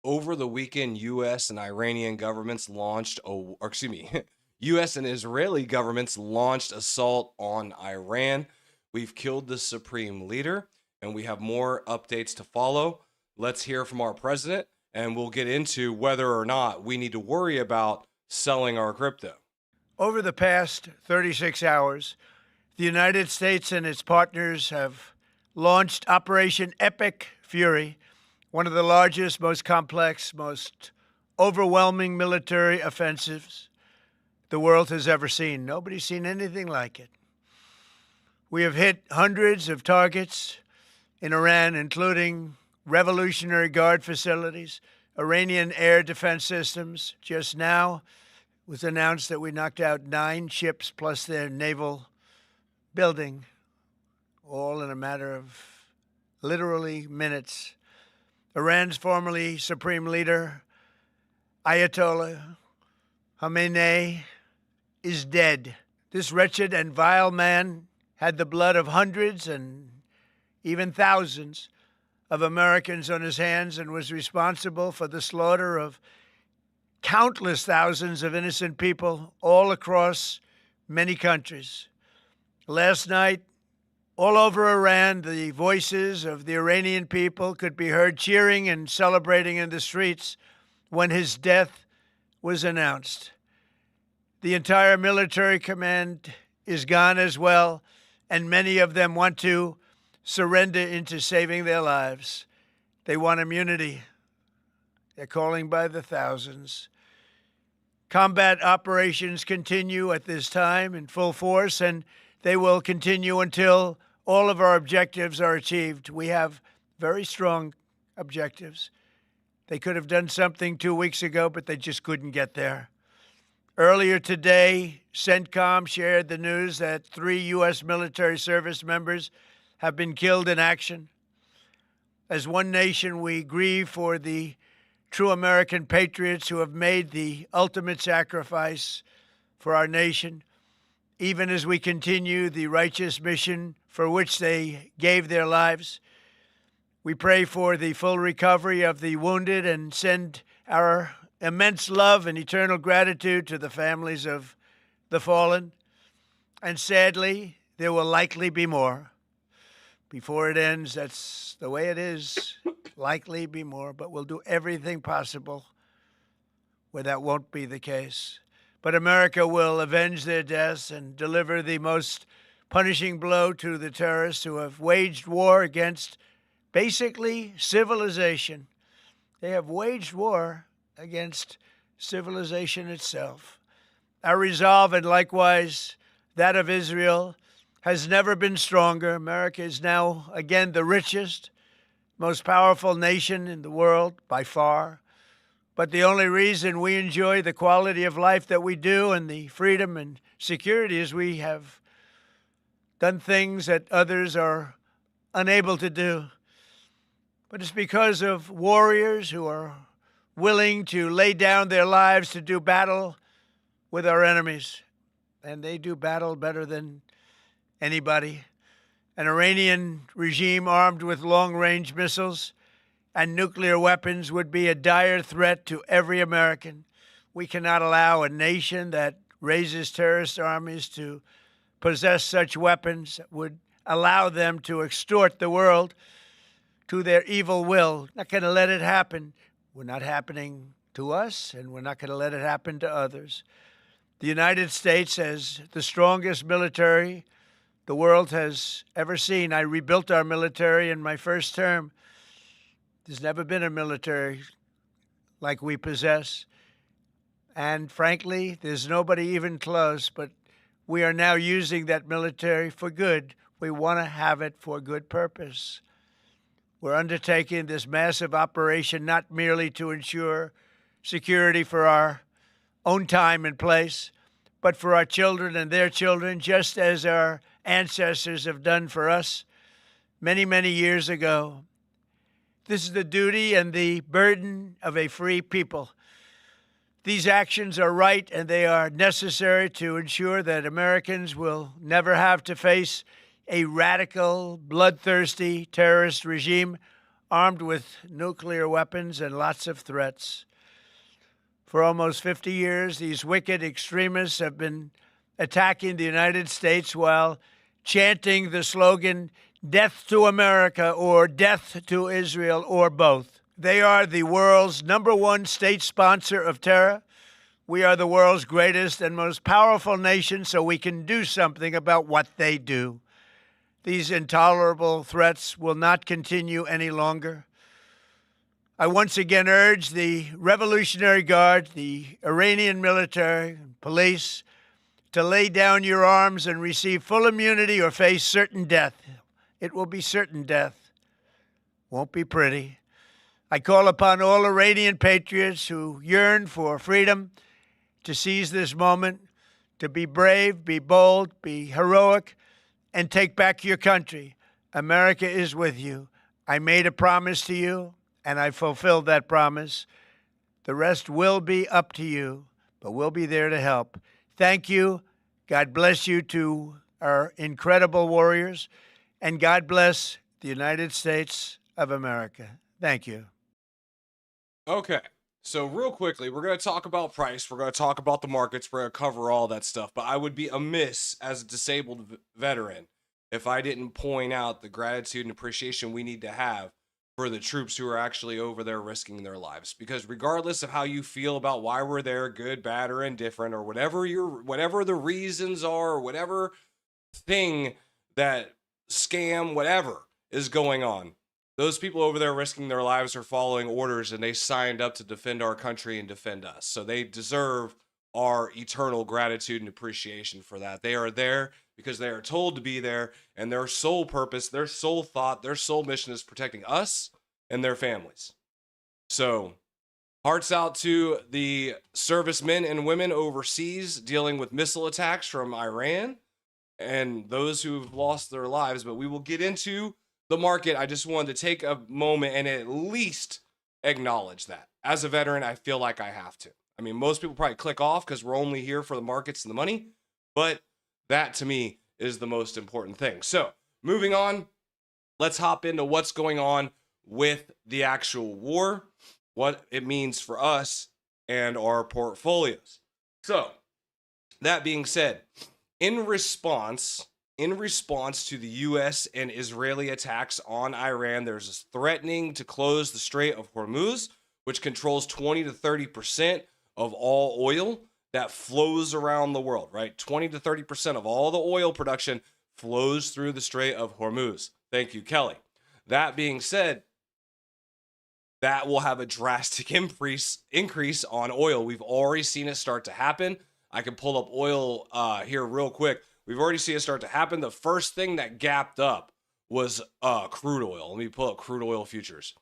Over the weekend, U.S. and Iranian governments U.S. and Israeli governments launched assault on Iran. We've killed the supreme leader, and we have more updates to follow. Let's hear from our president, and we'll get into whether or not we need to worry about selling our crypto. Over the past 36 hours, the United States and its partners have launched Operation Epic Fury, one of the largest, most complex, most overwhelming military offensives the world has ever seen. Nobody's seen anything like it. We have hit hundreds of targets in Iran, including Revolutionary Guard facilities, Iranian air defense systems. Just now it was announced that we knocked out 9 ships plus their naval building, all in a matter of literally minutes. Iran's formerly supreme leader, Ayatollah Khamenei, is dead. This wretched and vile man had the blood of hundreds and even thousands of Americans on his hands and was responsible for the slaughter of countless thousands of innocent people all across many countries. Last night, all over Iran, the voices of the Iranian people could be heard cheering and celebrating in the streets when his death was announced. The entire military command is gone as well, and many of them want to surrender into saving their lives. They want immunity. They're calling by the thousands. Combat operations continue at this time in full force, and they will continue until all of our objectives are achieved. We have very strong objectives. They could have done something 2 weeks ago, but they just couldn't get there. Earlier today, CENTCOM shared the news that 3 U.S. military service members have been killed in action. As one nation, we grieve for the true American patriots who have made the ultimate sacrifice for our nation, even as we continue the righteous mission for which they gave their lives. We pray for the full recovery of the wounded and send our immense love and eternal gratitude to the families of the fallen. And sadly, there will likely be more. Before it ends, that's the way it is. Likely be more, but we'll do everything possible where that won't be the case. But America will avenge their deaths and deliver the most punishing blow to the terrorists who have waged war against basically civilization. They have waged war against civilization itself. Our resolve, and likewise that of Israel, has never been stronger. America is now again the richest, most powerful nation in the world by far. But the only reason we enjoy the quality of life that we do and the freedom and security is we have done things that others are unable to do. But it's because of warriors who are willing to lay down their lives to do battle with our enemies. And they do battle better than anybody. An Iranian regime armed with long-range missiles and nuclear weapons would be a dire threat to every American. We cannot allow a nation that raises terrorist armies to possess such weapons that would allow them to extort the world to their evil will. Not going to let it happen. We're not happening to us, and we're not going to let it happen to others. The United States has the strongest military the world has ever seen. I rebuilt our military in my first term. There's never been a military like we possess. And frankly, there's nobody even close, but we are now using that military for good. We want to have it for good purpose. We're undertaking this massive operation not merely to ensure security for our own time and place, but for our children and their children, just as our ancestors have done for us many, many years ago. This is the duty and the burden of a free people. These actions are right and they are necessary to ensure that Americans will never have to face a radical, bloodthirsty terrorist regime armed with nuclear weapons and lots of threats. For almost 50 years, these wicked extremists have been attacking the United States while chanting the slogan, "Death to America" or "Death to Israel" or both. They are the world's #1 state sponsor of terror. We are the world's greatest and most powerful nation, so we can do something about what they do. These intolerable threats will not continue any longer. I once again urge the Revolutionary Guard, the Iranian military, and police to lay down your arms and receive full immunity or face certain death. It will be certain death. Won't be pretty. I call upon all Iranian patriots who yearn for freedom to seize this moment, to be brave, be bold, be heroic, and take back your country. America is with you. I made a promise to you, and I fulfilled that promise. The rest will be up to you, but we'll be there to help. Thank you. God bless you to our incredible warriors, and God bless the United States of America. Thank you. Okay. So real quickly, we're going to talk about price. We're going to talk about the markets. We're going to cover all that stuff. But I would be amiss as a disabled veteran if I didn't point out the gratitude and appreciation we need to have for the troops who are actually over there risking their lives. Because regardless of how you feel about why we're there, good, bad, or indifferent, or whatever the reasons are, or whatever thing that scam, whatever is going on, those people over there risking their lives are following orders, and they signed up to defend our country and defend us. So they deserve our eternal gratitude and appreciation for that. They are there because they are told to be there, and their sole purpose, their sole thought, their sole mission is protecting us and their families. So hearts out to the servicemen and women overseas dealing with missile attacks from Iran and those who've lost their lives. But we will get into the market. I just wanted to take a moment and at least acknowledge that. As a veteran, I feel like I have to. I mean, most people probably click off because we're only here for the markets and the money, but that to me is the most important thing. So moving on, let's hop into what's going on with the actual war, what it means for us and our portfolios. So that being said, in response to the U.S. and Israeli attacks on Iran, there's this threatening to close the Strait of Hormuz, which controls 20 to 30% of all oil that flows around the world, right? 20 to 30% of all the oil production flows through the Strait of Hormuz. Thank you, Kelly. That being said, that will have a drastic increase on oil. We've already seen it start to happen. I can pull up oil here real quick. We've already seen it start to happen. The first thing that gapped up was crude oil. Let me pull up crude oil futures.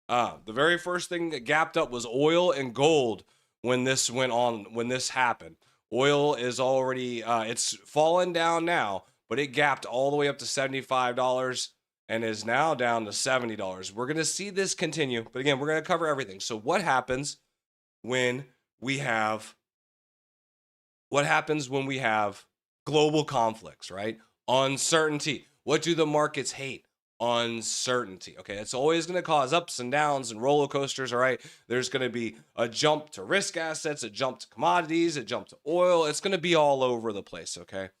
The very first thing that gapped up was oil and gold when this happened. Oil is already, it's fallen down now, but it gapped all the way up to $75 and is now down to $70. We're going to see this continue, but again, we're going to cover everything. So what happens when we have global conflicts, right? Uncertainty. What do the markets hate? Uncertainty. Okay, it's always going to cause ups and downs and roller coasters, all right? There's going to be a jump to risk assets, a jump to commodities, a jump to oil. It's going to be all over the place, okay?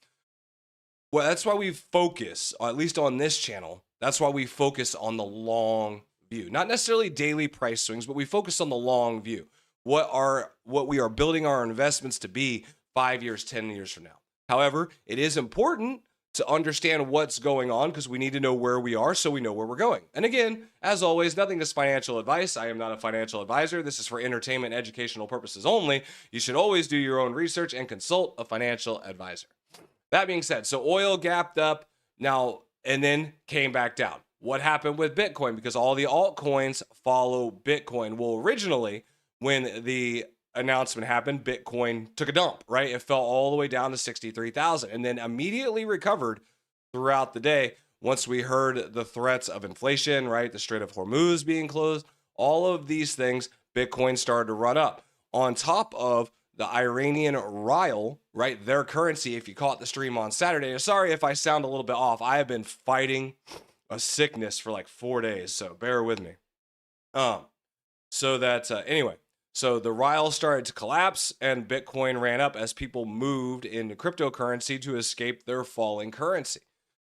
Well, that's why we focus, at least on this channel, that's why we focus on the long view. Not necessarily daily price swings, but we focus on the long view. What we are building our investments to be 5 years, 10 years from now. However, it is important to understand what's going on because we need to know where we are so we know where we're going. And again, as always, nothing is financial advice. I am not a financial advisor. This is for entertainment and educational purposes only. You should always do your own research and consult a financial advisor. That being said, so oil gapped up now and then came back down. What happened with Bitcoin? Because all the altcoins follow Bitcoin. Well, originally, when the announcement happened, Bitcoin took a dump, right? It fell all the way down to 63,000 and then immediately recovered throughout the day once we heard the threats of inflation, right? The Strait of Hormuz being closed, all of these things, Bitcoin started to run up. On top of the Iranian rial, right? Their currency, if you caught the stream on Saturday. Sorry if I sound a little bit off. I have been fighting a sickness for like 4 days, so bear with me. Um, so that anyway, so the Ryle started to collapse and Bitcoin ran up as people moved into cryptocurrency to escape their falling currency.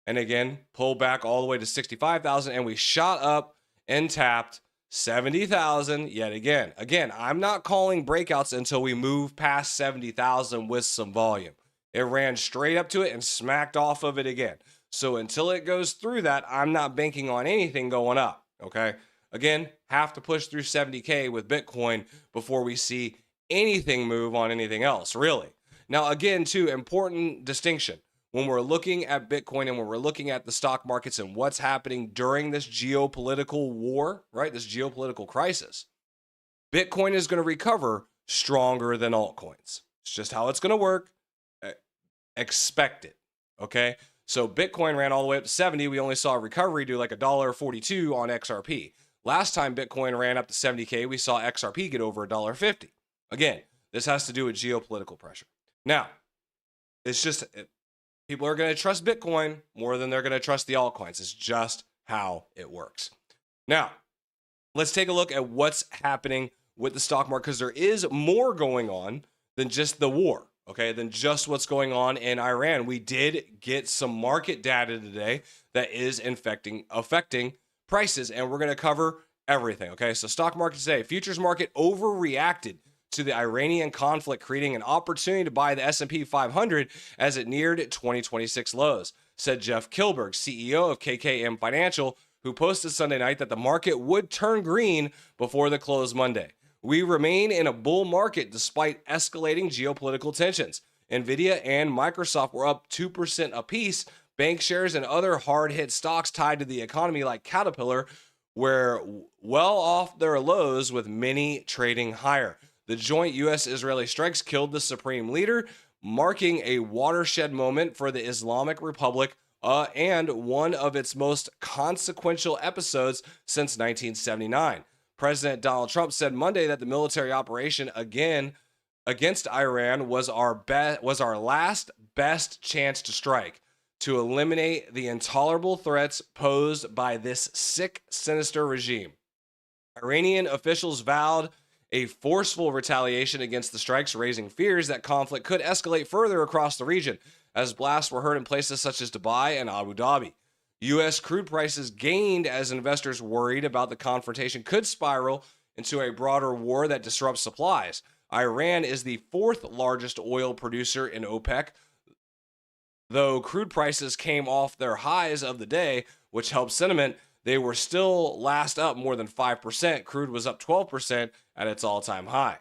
And again, pulled back all the way to 65,000 and we shot up and tapped 70,000 yet again. Again, I'm not calling breakouts until we move past 70,000 with some volume. It ran straight up to it and smacked off of it again. So until it goes through that, I'm not banking on anything going up, okay? Again, have to push through 70K with Bitcoin before we see anything move on anything else, really. Now, again, too, important distinction. When we're looking at Bitcoin and when we're looking at the stock markets and what's happening during this geopolitical war, right? This geopolitical crisis, Bitcoin is going to recover stronger than altcoins. It's just how it's going to work. Expect it, okay? So Bitcoin ran all the way up to 70. We only saw a recovery do like $1.42 on XRP. Last time Bitcoin ran up to 70K, we saw XRP get over $1.50. Again, this has to do with geopolitical pressure. Now, it's just people are going to trust Bitcoin more than they're going to trust the altcoins. It's just how it works. Now, let's take a look at what's happening with the stock market because there is more going on than just the war, okay, than just what's going on in Iran. We did get some market data today that is affecting prices, and we're going to cover everything, okay? So stock market today, futures market overreacted to the Iranian conflict, creating an opportunity to buy the S&P 500 as it neared 2026 lows, said Jeff Kilberg, CEO of KKM Financial, who posted Sunday night that the market would turn green before the close Monday. We remain in a bull market despite escalating geopolitical tensions. Nvidia and Microsoft were up 2% apiece. Bank shares and other hard-hit stocks tied to the economy like Caterpillar were well off their lows, with many trading higher. The joint U.S.-Israeli strikes killed the supreme leader, marking a watershed moment for the Islamic Republic and one of its most consequential episodes since 1979. President Donald Trump said Monday that the military operation against Iran was our last best chance to strike, to eliminate the intolerable threats posed by this sick, sinister regime. Iranian officials vowed a forceful retaliation against the strikes, raising fears that conflict could escalate further across the region, as blasts were heard in places such as Dubai and Abu Dhabi. U.S. crude prices gained as investors worried about the confrontation could spiral into a broader war that disrupts supplies. Iran is the fourth largest oil producer in OPEC, though crude prices came off their highs of the day, which helped sentiment. They were still last up more than 5%. Crude was up 12% at its all-time high.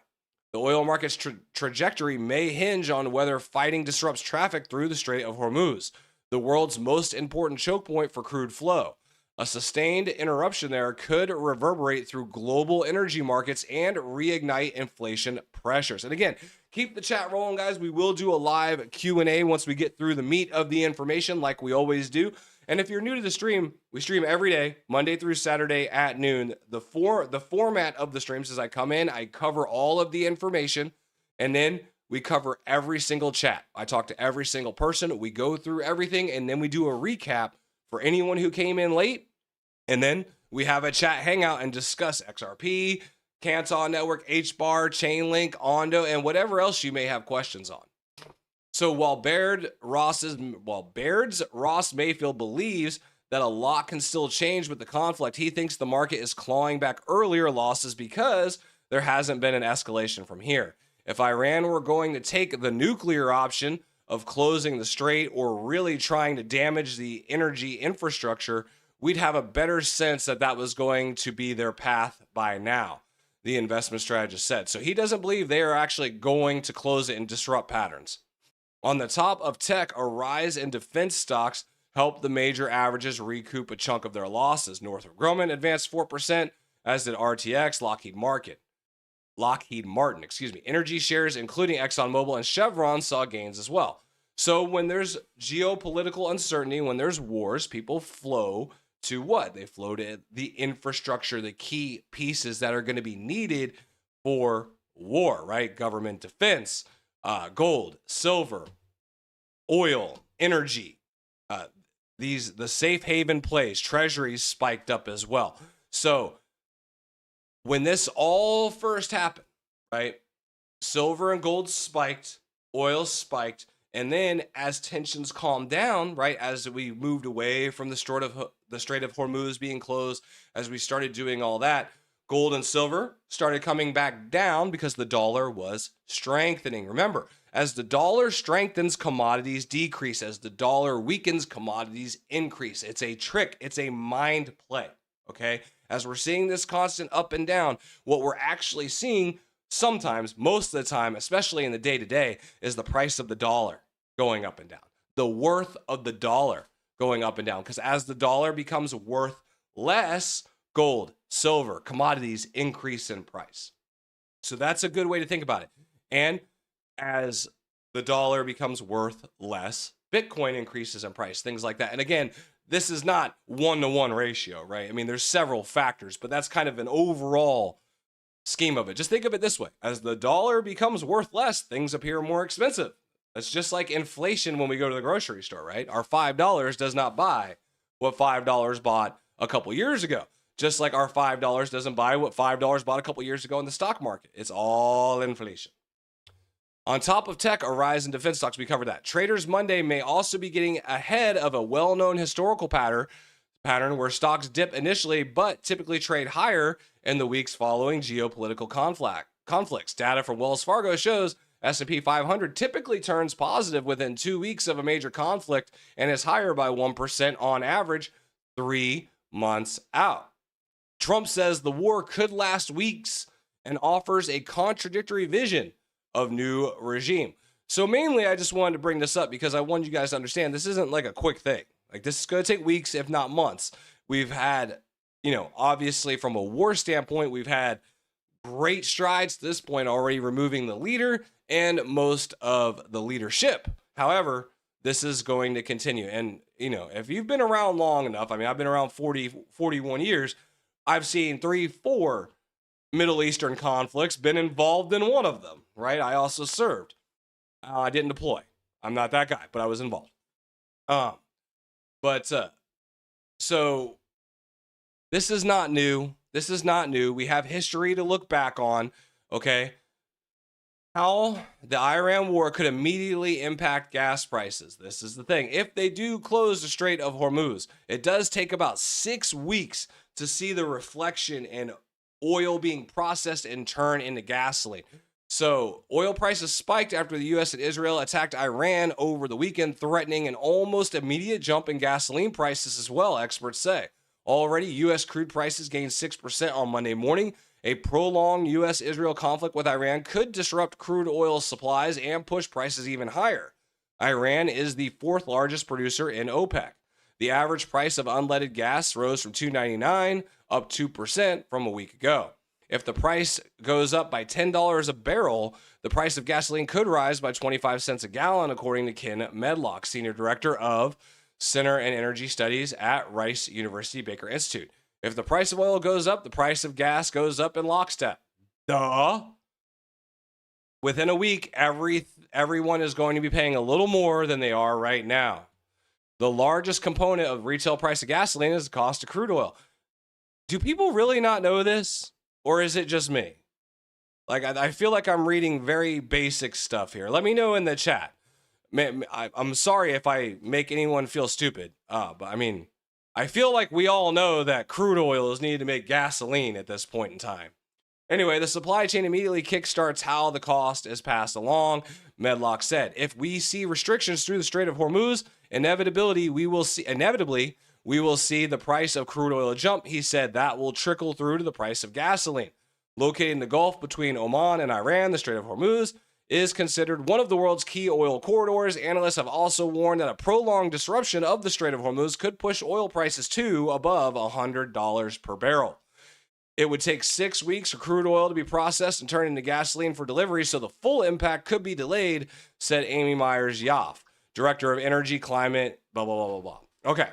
The oil market's trajectory may hinge on whether fighting disrupts traffic through the Strait of Hormuz, the world's most important choke point for crude flow. A sustained interruption there could reverberate through global energy markets and reignite inflation pressures. And again, keep the chat rolling, guys. We will do a live Q&A once we get through the meat of the information like we always do. And if you're new to the stream, we stream every day, Monday through Saturday at noon. The format of the streams is I come in, I cover all of the information, and then we cover every single chat. I talk to every single person. We go through everything, and then we do a recap for anyone who came in late. And then we have a chat hangout and discuss XRP, Canton Network, HBAR, Chainlink, Ondo, and whatever else you may have questions on. So while Ross Mayfield believes that a lot can still change with the conflict, he thinks the market is clawing back earlier losses because there hasn't been an escalation from here. If Iran were going to take the nuclear option of closing the strait or really trying to damage the energy infrastructure, we'd have a better sense that that was going to be their path by now, the investment strategist said. So he doesn't believe they are actually going to close it and disrupt patterns. On the top of tech, a rise in defense stocks helped the major averages recoup a chunk of their losses. Northrop Grumman advanced 4%, as did RTX, Lockheed Martin. Energy shares, including ExxonMobil and Chevron, saw gains as well. So when there's geopolitical uncertainty, when there's wars, people flow to what? They flow to the infrastructure, the key pieces that are going to be needed for war, right? Government defense, gold, silver, oil, energy, the safe haven plays, treasuries spiked up as well. So when this all first happened, right? Silver and gold spiked, oil spiked, and then as tensions calmed down, right, as we moved away from the Strait of Hormuz being closed, as we started doing all that, gold and silver started coming back down because the dollar was strengthening. Remember, as the dollar strengthens, commodities decrease. As the dollar weakens, commodities increase. It's a trick. It's a mind play, okay? As we're seeing this constant up and down, what we're actually seeing sometimes, most of the time, especially in the day-to-day, is the price of the dollar going up and down. The worth of the dollar going up and down. Because as the dollar becomes worth less, gold, silver, commodities increase in price. So that's a good way to think about it. And as the dollar becomes worth less, Bitcoin increases in price, things like that. And again, this is not one-to-one ratio, right? I mean, there's several factors, but that's kind of an overall scheme of it. Just think of it this way. As the dollar becomes worth less, things appear more expensive. It's just like inflation when we go to the grocery store, right? Our $5 does not buy what $5 bought a couple years ago. Just like our $5 doesn't buy what $5 bought a couple years ago in the stock market. It's all inflation. On top of tech, a rise in defense stocks, we covered that. Traders Monday may also be getting ahead of a well-known historical pattern where stocks dip initially, but typically trade higher in the weeks following geopolitical conflicts. Data from Wells Fargo shows S&P 500 typically turns positive within 2 weeks of a major conflict and is higher by 1% on average 3 months out. Trump says the war could last weeks and offers a contradictory vision of new regime. So mainly I just wanted to bring this up because I want you guys to understand this isn't like a quick thing. Like this is going to take weeks, if not months. We've had, obviously from a war standpoint, we've had great strides to this point already, removing the leader and most of the leadership. However, this is going to continue. And, if you've been around long enough, I mean, I've been around 41 years. I've seen 3-4 Middle Eastern conflicts, been involved in one of them, right? I also served. I didn't deploy. I'm not that guy, but I was involved. So this is not new. This is not new. We have history to look back on, okay? How the Iran war could immediately impact gas prices. This is the thing. If they do close the Strait of Hormuz, it does take about 6 weeks to see the reflection in oil being processed and turned into gasoline. So oil prices spiked after the U.S. and Israel attacked Iran over the weekend, threatening an almost immediate jump in gasoline prices as well, experts say. Already, U.S. crude prices gained 6% on Monday morning. A prolonged U.S.-Israel conflict with Iran could disrupt crude oil supplies and push prices even higher. Iran is the 4th largest producer in OPEC. The average price of unleaded gas rose from $2.99, up 2% from a week ago. If the price goes up by $10 a barrel, the price of gasoline could rise by 25 cents a gallon, according to Ken Medlock, Senior Director of Center and Energy Studies at Rice University Baker Institute. If the price of oil goes up, the price of gas goes up in lockstep. Duh. Within a week, everyone is going to be paying a little more than they are right now. The largest component of retail price of gasoline is the cost of crude oil. Do people really not know this? Or is it just me? Like, I feel like I'm reading very basic stuff here. Let me know in the chat. I'm sorry if I make anyone feel stupid. But I mean, I feel like we all know that crude oil is needed to make gasoline at this point in time. Anyway, the supply chain immediately kickstarts how the cost is passed along, Medlock said. If we see restrictions through the Strait of Hormuz, inevitably we will see the price of crude oil jump. He said that will trickle through to the price of gasoline. Located in the Gulf between Oman and Iran, the Strait of Hormuz is considered one of the world's key oil corridors. Analysts have also warned that a prolonged disruption of the Strait of Hormuz could push oil prices to above $100 per barrel. It would take 6 weeks for crude oil to be processed and turned into gasoline for delivery, so the full impact could be delayed, said Amy Myers-Yoff, Director of Energy, Climate, blah, blah, blah, blah, blah. Okay,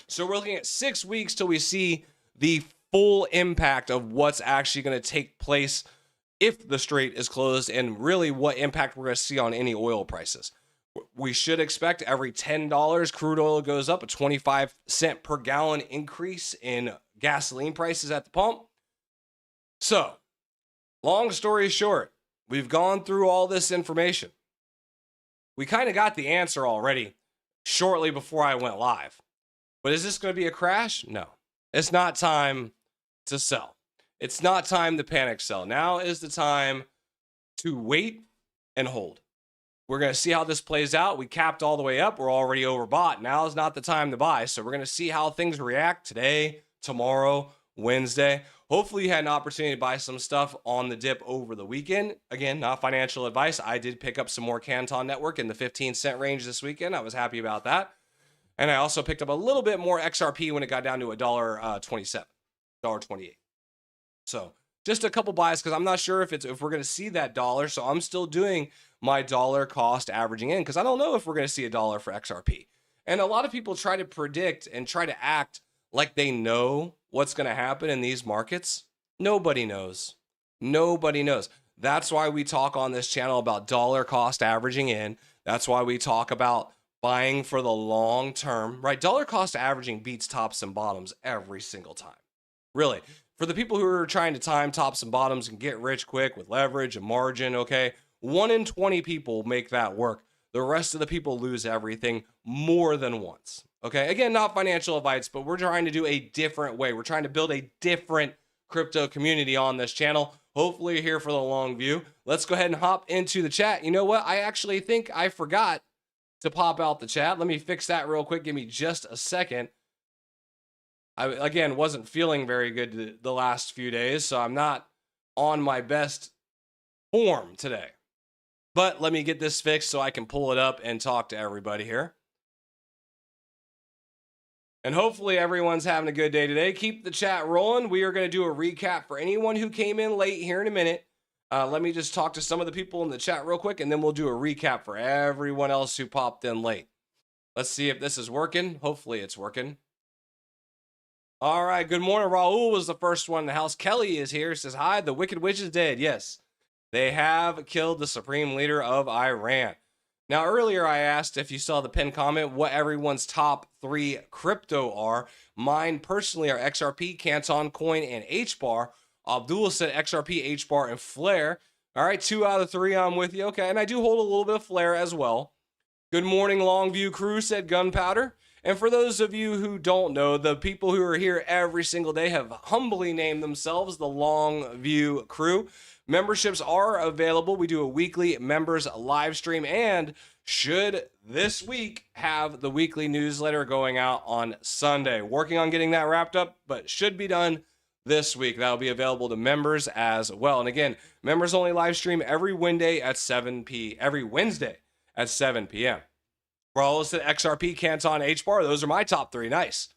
so we're looking at 6 weeks till we see the full impact of what's actually going to take place if the strait is closed and really what impact we're going to see on any oil prices. We should expect every $10 crude oil goes up, a 25 cent per gallon increase in gasoline prices at the pump. So, long story short, we've gone through all this information. We kind of got the answer already shortly before I went live. But is this going to be a crash? No. It's not time to sell. It's not time to panic sell. Now is the time to wait and hold. We're going to see how this plays out. We capped all the way up. We're already overbought. Now is not the time to buy. So we're going to see how things react today, tomorrow, Wednesday. Hopefully you had an opportunity to buy some stuff on the dip over the weekend. Again, not financial advice. I did pick up some more Canton Network in the 15-cent range this weekend. I was happy about that. And I also picked up a little bit more XRP when it got down to $1.27, $1.28. So just a couple buys because I'm not sure if we're going to see that dollar. So I'm still doing my dollar cost averaging in because I don't know if we're going to see a dollar for XRP. And a lot of people try to predict and try to act like they know what's going to happen in these markets. Nobody knows. Nobody knows. That's why we talk on this channel about dollar cost averaging in. That's why we talk about buying for the long term, right? Dollar cost averaging beats tops and bottoms every single time. Really. For the people who are trying to time tops and bottoms and get rich quick with leverage and margin, okay, 1 in 20 people make that work. The rest of the people lose everything more than once. Okay, again, not financial advice, but we're trying to do a different way. We're trying to build a different crypto community on this channel. Hopefully you're here for the long view. Let's go ahead and hop into the chat. You know what? I actually think I forgot to pop out the chat. Let me fix that real quick. Give me just a second. I, again, wasn't feeling very good the last few days, so I'm not on my best form today. But let me get this fixed so I can pull it up and talk to everybody here. And hopefully everyone's having a good day today. Keep the chat rolling. We are going to do a recap for anyone who came in late here in a minute. Let me just talk to some of the people in the chat real quick, and then we'll do a recap for everyone else who popped in late. Let's see if this is working. Hopefully it's working. All right, good morning. Raul was the first one in the house. Kelly is here. Says, hi, the Wicked Witch is dead. Yes, they have killed the supreme leader of Iran. Now, earlier I asked if you saw the pinned comment what everyone's top 3 crypto are. Mine personally are XRP, Canton Coin, and HBAR. Abdul said XRP, HBAR, and Flare. All right, 2 out of 3, I'm with you. Okay, and I do hold a little bit of Flare as well. Good morning, Longview Crew said Gunpowder. And for those of you who don't know, the people who are here every single day have humbly named themselves the Longview Crew. Memberships are available. We do a weekly members live stream and should this week have the weekly newsletter going out on Sunday. Working on getting that wrapped up, but should be done this week. That'll be available to members as well. And again, members only live stream every Wednesday at 7 p.m. Raul said XRP, Canton, HBAR. Those are my top 3. Nice.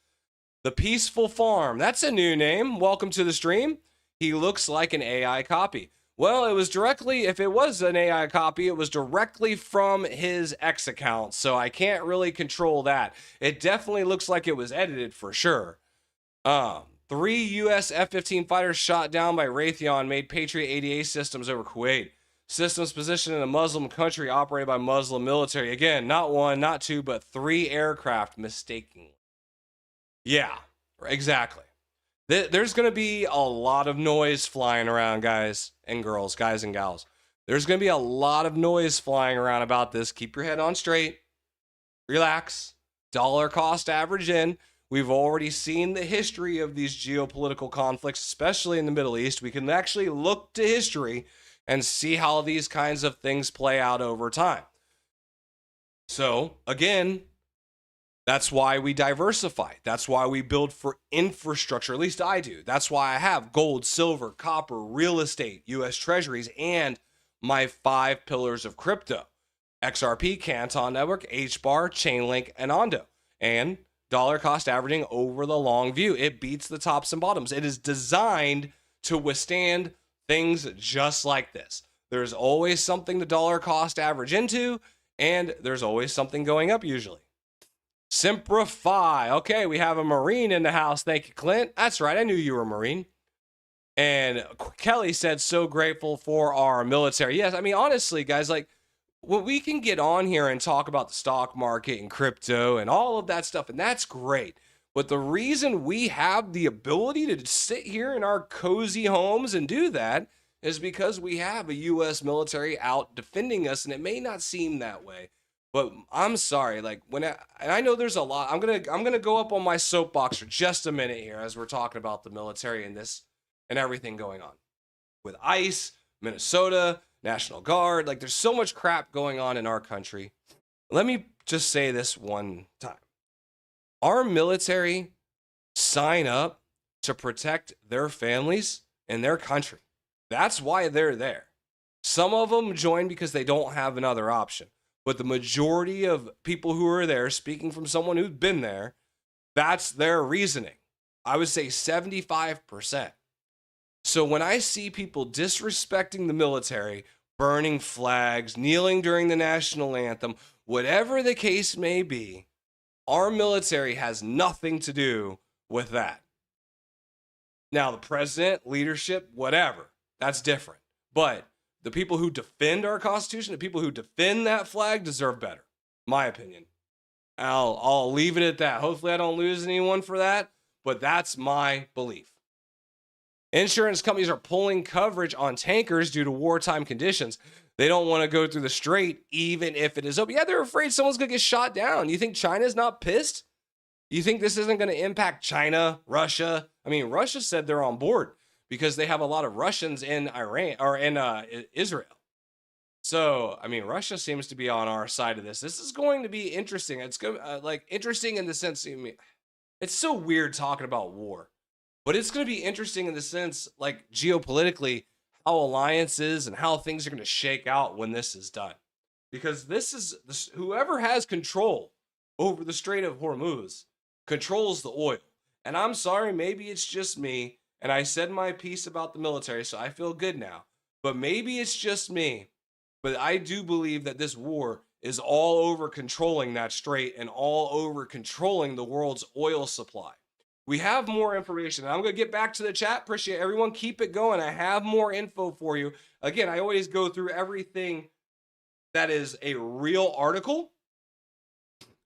The Peaceful Farm. That's a new name. Welcome to the stream. He looks like an AI copy. Well, it was directly, if it was an AI copy, it was directly from his X account. So I can't really control that. It definitely looks like it was edited for sure. 3 U.S. F-15 fighters shot down by Raytheon made Patriot ADA systems over Kuwait. Systems positioned in a Muslim country operated by Muslim military. Again, not 1, not 2, but 3 aircraft mistakenly. Yeah, exactly. There's going to be a lot of noise flying around, guys and girls, guys and gals. There's going to be a lot of noise flying around about this. Keep your head on straight. Relax. Dollar cost average in. We've already seen the history of these geopolitical conflicts, especially in the Middle East. We can actually look to history and see how these kinds of things play out over time. So, again, that's why we diversify. That's why we build for infrastructure. At least I do. That's why I have gold, silver, copper, real estate, U.S. treasuries, and my 5 pillars of crypto. XRP, Canton Network, HBAR, Chainlink, and Ondo. And dollar cost averaging over the long view. It beats the tops and bottoms. It is designed to withstand things just like this. There's always something to dollar cost average into, and there's always something going up usually. Simplify. Okay, we have a Marine in the house. Thank you, Clint. That's right. I knew you were a Marine. And Kelly said, so grateful for our military. Yes, I mean, honestly, guys, like, well, we can get on here and talk about the stock market and crypto and all of that stuff, and that's great. But the reason we have the ability to sit here in our cozy homes and do that is because we have a U.S. military out defending us, and it may not seem that way. But I'm sorry, like and I know there's a lot. I'm gonna go up on my soapbox for just a minute here as we're talking about the military and this and everything going on with ICE, Minnesota, National Guard. Like there's so much crap going on in our country. Let me just say this one time. Our military sign up to protect their families and their country. That's why they're there. Some of them join because they don't have another option. But the majority of people who are there, speaking from someone who's been there, that's their reasoning. I would say 75%. So when I see people disrespecting the military, burning flags, kneeling during the national anthem, whatever the case may be, our military has nothing to do with that. Now, the president, leadership, whatever, that's different. But the people who defend our Constitution, the people who defend that flag deserve better, my opinion. I'll leave it at that. Hopefully I don't lose anyone for that, but that's my belief. Insurance companies are pulling coverage on tankers due to wartime conditions. They don't want to go through the strait, even if it is open. Yeah, they're afraid someone's going to get shot down. You think China's not pissed? You think this isn't going to impact China, Russia? I mean, Russia said they're on board because they have a lot of Russians in Iran or in Israel. So, I mean, Russia seems to be on our side of this. This is going to be interesting. It's interesting in the sense, it's so weird talking about war, but it's going to be interesting in the sense, like geopolitically, how alliances and how things are going to shake out when this is done. Because whoever has control over the Strait of Hormuz controls the oil. And I'm sorry, maybe it's just me, and I said my piece about the military, so I feel good now. But maybe it's just me. But I do believe that this war is all over controlling that strait and all over controlling the world's oil supply. We have more information. I'm going to get back to the chat. Appreciate everyone. Keep it going. I have more info for you. Again, I always go through everything that is a real article.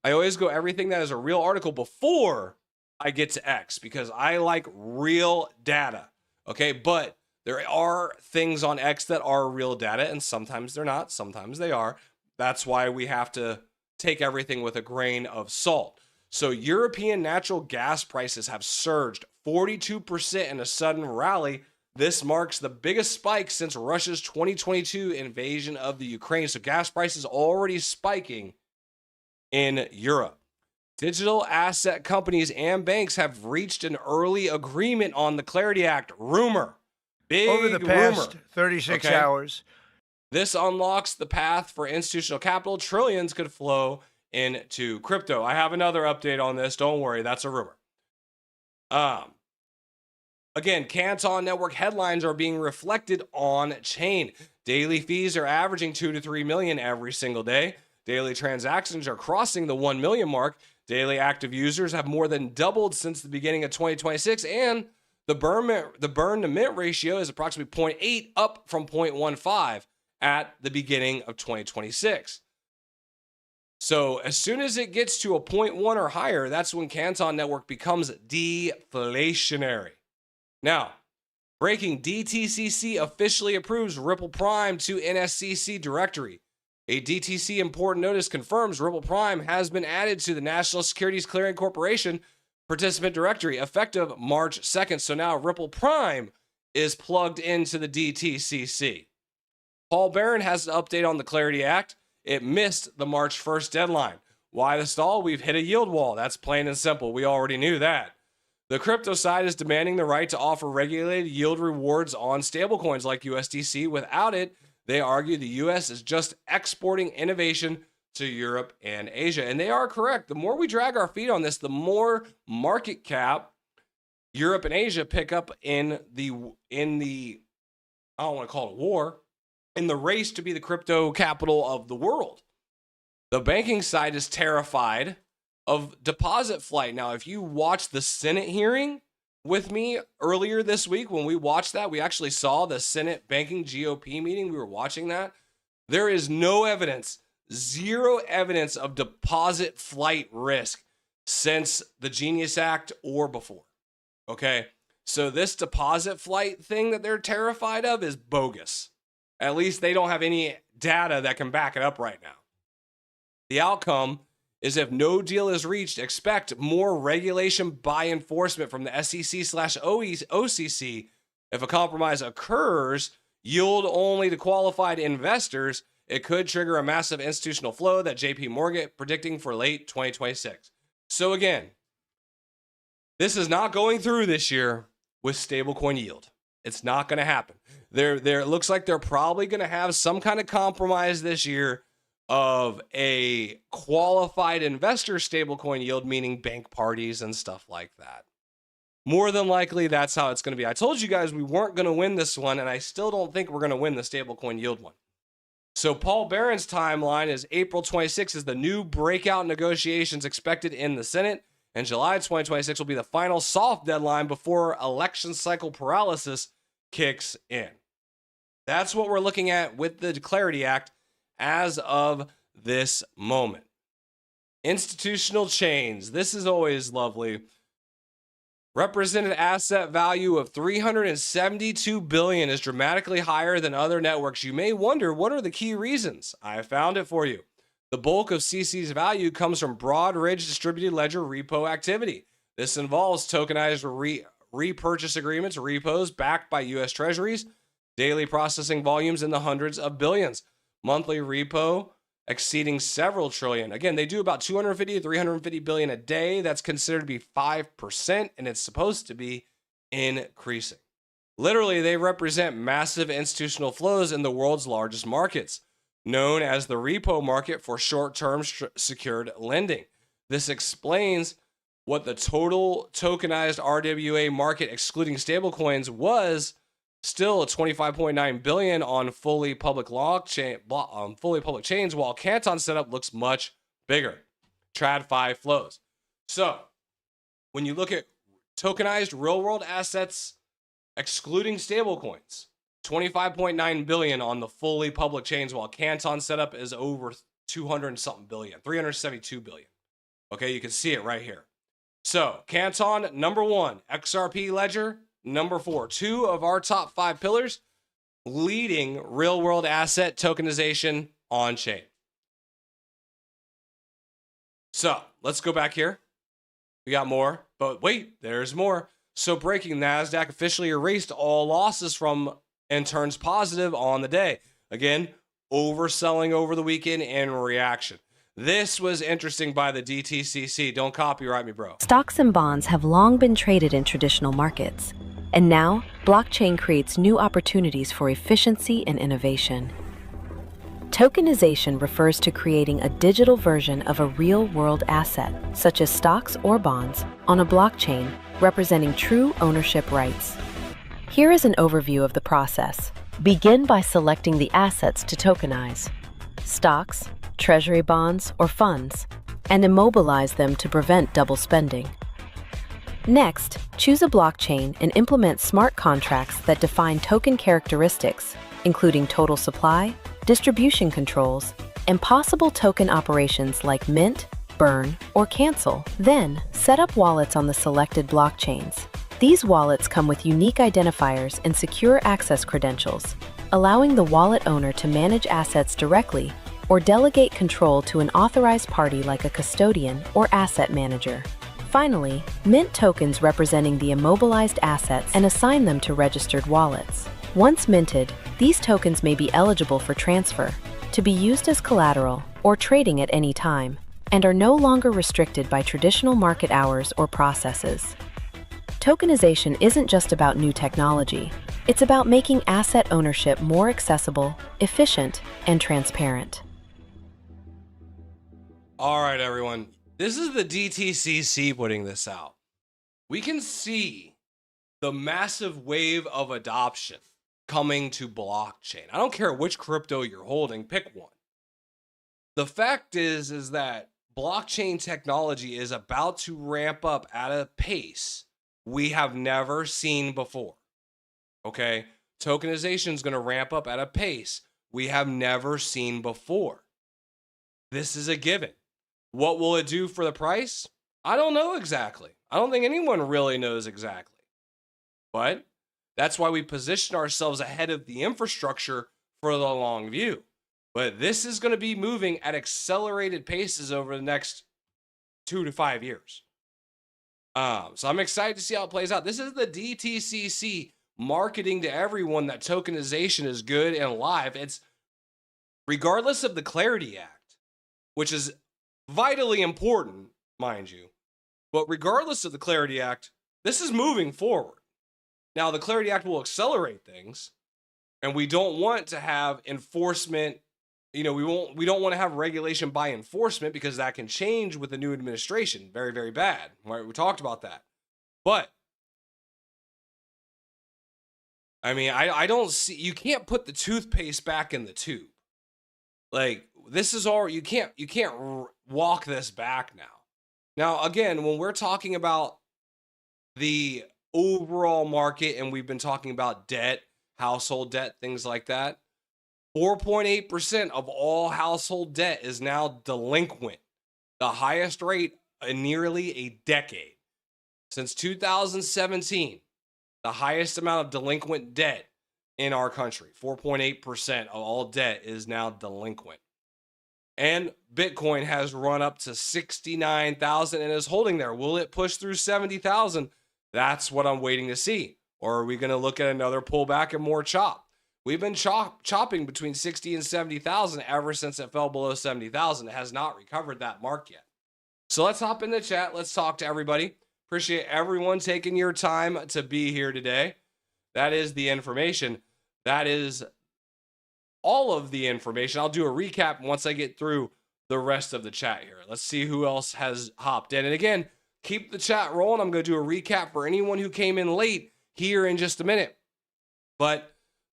I always go everything that is a real article before I get to X because I like real data. Okay, but there are things on X that are real data, and sometimes they're not. Sometimes they are. That's why we have to take everything with a grain of salt. So European natural gas prices have surged 42% in a sudden rally. This marks the biggest spike since Russia's 2022 invasion of the Ukraine. So gas prices already spiking in Europe. Digital asset companies and banks have reached an early agreement on the Clarity Act. Rumor. Big over the past rumor. 36 Okay? hours. This unlocks the path for institutional capital. Trillions could flow into crypto. I have another update on this. Don't worry, that's a rumor. Again, Canton Network headlines are being reflected on chain. Daily fees are averaging 2 to 3 million every single day. Daily transactions are crossing the 1 million mark. Daily active users have more than doubled since the beginning of 2026, and the burn to mint ratio is approximately 0.8, up from 0.15 at the beginning of 2026. So as soon as it gets to a 0.1 or higher, that's when Canton Network becomes deflationary. Now, breaking: DTCC officially approves Ripple Prime to NSCC directory. A DTC important notice confirms Ripple Prime has been added to the National Securities Clearing Corporation participant directory effective March 2nd. So now Ripple Prime is plugged into the DTCC. Paul Barron has an update on the Clarity Act. It missed the March 1st deadline. Why the stall? We've hit a yield wall. That's plain and simple. We already knew that. The crypto side is demanding the right to offer regulated yield rewards on stablecoins like USDC. Without it, they argue the US is just exporting innovation to Europe and Asia. And they are correct. The more we drag our feet on this, the more market cap Europe and Asia pick up in the I don't want to call it a war, in the race to be the crypto capital of the world. The banking side is terrified of deposit flight. Now, if you watched the Senate hearing with me earlier this week, when we watched that, we actually saw the Senate banking GOP meeting. We were watching that. There is no evidence, zero evidence of deposit flight risk. since the Genius Act or before. Okay. So this deposit flight thing that they're terrified of is bogus. At least they don't have any data that can back it up right now. The outcome is if no deal is reached, expect more regulation by enforcement from the SEC/OCC. If a compromise occurs, yield only to qualified investors, it could trigger a massive institutional flow that JP Morgan predicting for late 2026. So again, this is not going through this year with stablecoin yield. It's not going to happen. It looks like they're probably going to have some kind of compromise this year of a qualified investor stablecoin yield, meaning bank parties and stuff like that. More than likely, that's how it's going to be. I told you guys we weren't going to win this one, and I still don't think we're going to win the stablecoin yield one. So Paul Barron's timeline is April 26 is the new breakout negotiations expected in the Senate, and July 2026 will be the final soft deadline before election cycle paralysis kicks in. That's what we're looking at with the Clarity Act as of this moment. Institutional chains. This is always lovely. Represented asset value of $372 billion is dramatically higher than other networks. You may wonder, what are the key reasons? I found it for you. The bulk of CC's value comes from Broadridge distributed ledger repo activity. This involves tokenized repurchase agreements, repos backed by U.S. Treasuries, daily processing volumes in the hundreds of billions, monthly repo exceeding several trillion. Again, they do about 250 to 350 billion a day. That's considered to be 5%, and it's supposed to be increasing. Literally, they represent massive institutional flows in the world's largest markets, known as the repo market for short-term secured lending. This explains what the total tokenized RWA market, excluding stablecoins, was still 25.9 billion on fully public chains, while Canton setup looks much bigger. TradFi flows. So when you look at tokenized real-world assets, excluding stablecoins, 25.9 billion on the fully public chains, while Canton setup is over 200 something billion, 372 billion. Okay, you can see it right here. So Canton, number one, XRP ledger, number 4, 2 of our top 5 pillars, leading real-world asset tokenization on-chain. So let's go back here. We got more, but wait, there's more. So breaking, NASDAQ officially erased all losses from and turns positive on the day. Again, overselling over the weekend in reaction. This was interesting by the DTCC. Don't copyright me, bro. Stocks and bonds have long been traded in traditional markets. And now, blockchain creates new opportunities for efficiency and innovation. Tokenization refers to creating a digital version of a real-world asset, such as stocks or bonds, on a blockchain, representing true ownership rights. Here is an overview of the process. Begin by selecting the assets to tokenize: stocks, treasury bonds, or funds, and immobilize them to prevent double spending. Next, choose a blockchain and implement smart contracts that define token characteristics, including total supply, distribution controls, and possible token operations like mint, burn, or cancel. Then, set up wallets on the selected blockchains. These wallets come with unique identifiers and secure access credentials, allowing the wallet owner to manage assets directly or delegate control to an authorized party like a custodian or asset manager. Finally, mint tokens representing the immobilized assets and assign them to registered wallets. Once minted, these tokens may be eligible for transfer, to be used as collateral or trading at any time, and are no longer restricted by traditional market hours or processes. Tokenization isn't just about new technology. It's about making asset ownership more accessible, efficient, and transparent. All right, everyone. This is the DTCC putting this out. We can see the massive wave of adoption coming to blockchain. I don't care which crypto you're holding, pick one. The fact is that blockchain technology is about to ramp up at a pace we have never seen before. Okay? Tokenization is going to ramp up at a pace we have never seen before. This is a given. What will it do for the price? I don't know exactly. I don't think anyone really knows exactly. But that's why we position ourselves ahead of the infrastructure for the long view. But this is going to be moving at accelerated paces over the next 2 to 5 years. So I'm excited to see how it plays out. This is the DTCC marketing to everyone that tokenization is good and live. It's regardless of the Clarity Act, which is vitally important, mind you. But regardless of the Clarity Act, this is moving forward. Now, the Clarity Act will accelerate things, and we don't want to have enforcement. We don't want to have regulation by enforcement because that can change with the new administration. Very, very bad. Right? We talked about that. But I mean, I don't see, you can't put the toothpaste back in the tube. Like, this is all, you can't walk this back now. Now, again, when we're talking about the overall market and we've been talking about debt, household debt, things like that, 4.8% of all household debt is now delinquent, the highest rate in nearly a decade. Since 2017, the highest amount of delinquent debt in our country, 4.8% of all debt is now delinquent. And Bitcoin has run up to 69,000 and is holding there. Will it push through 70,000? That's what I'm waiting to see. Or are we going to look at another pullback and more chop? We've been chopping between 60 and 70,000 ever since it fell below 70,000. It has not recovered that mark yet. So let's hop in the chat. Let's talk to everybody. Appreciate everyone taking your time to be here today. That is the information. That is all of the information. I'll do a recap once I get through the rest of the chat here. Let's see who else has hopped in. And again, keep the chat rolling. I'm going to do a recap for anyone who came in late here in just a minute. But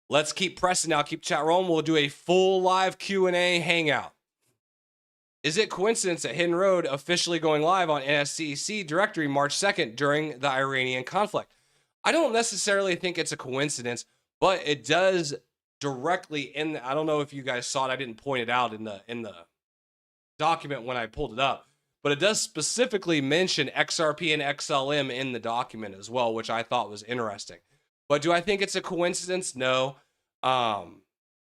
let's keep pressing now. Keep chat rolling. We'll do a full live Q&A hangout. Is it coincidence that Hidden Road officially going live on NSCC directory March 2nd during the Iranian conflict? I don't necessarily think it's a coincidence, but it does directly I don't know if you guys saw it. I didn't point it out in the document when I pulled it up, but it does specifically mention XRP and XLM in the document as well, which I thought was interesting. But do I think it's a coincidence? No. I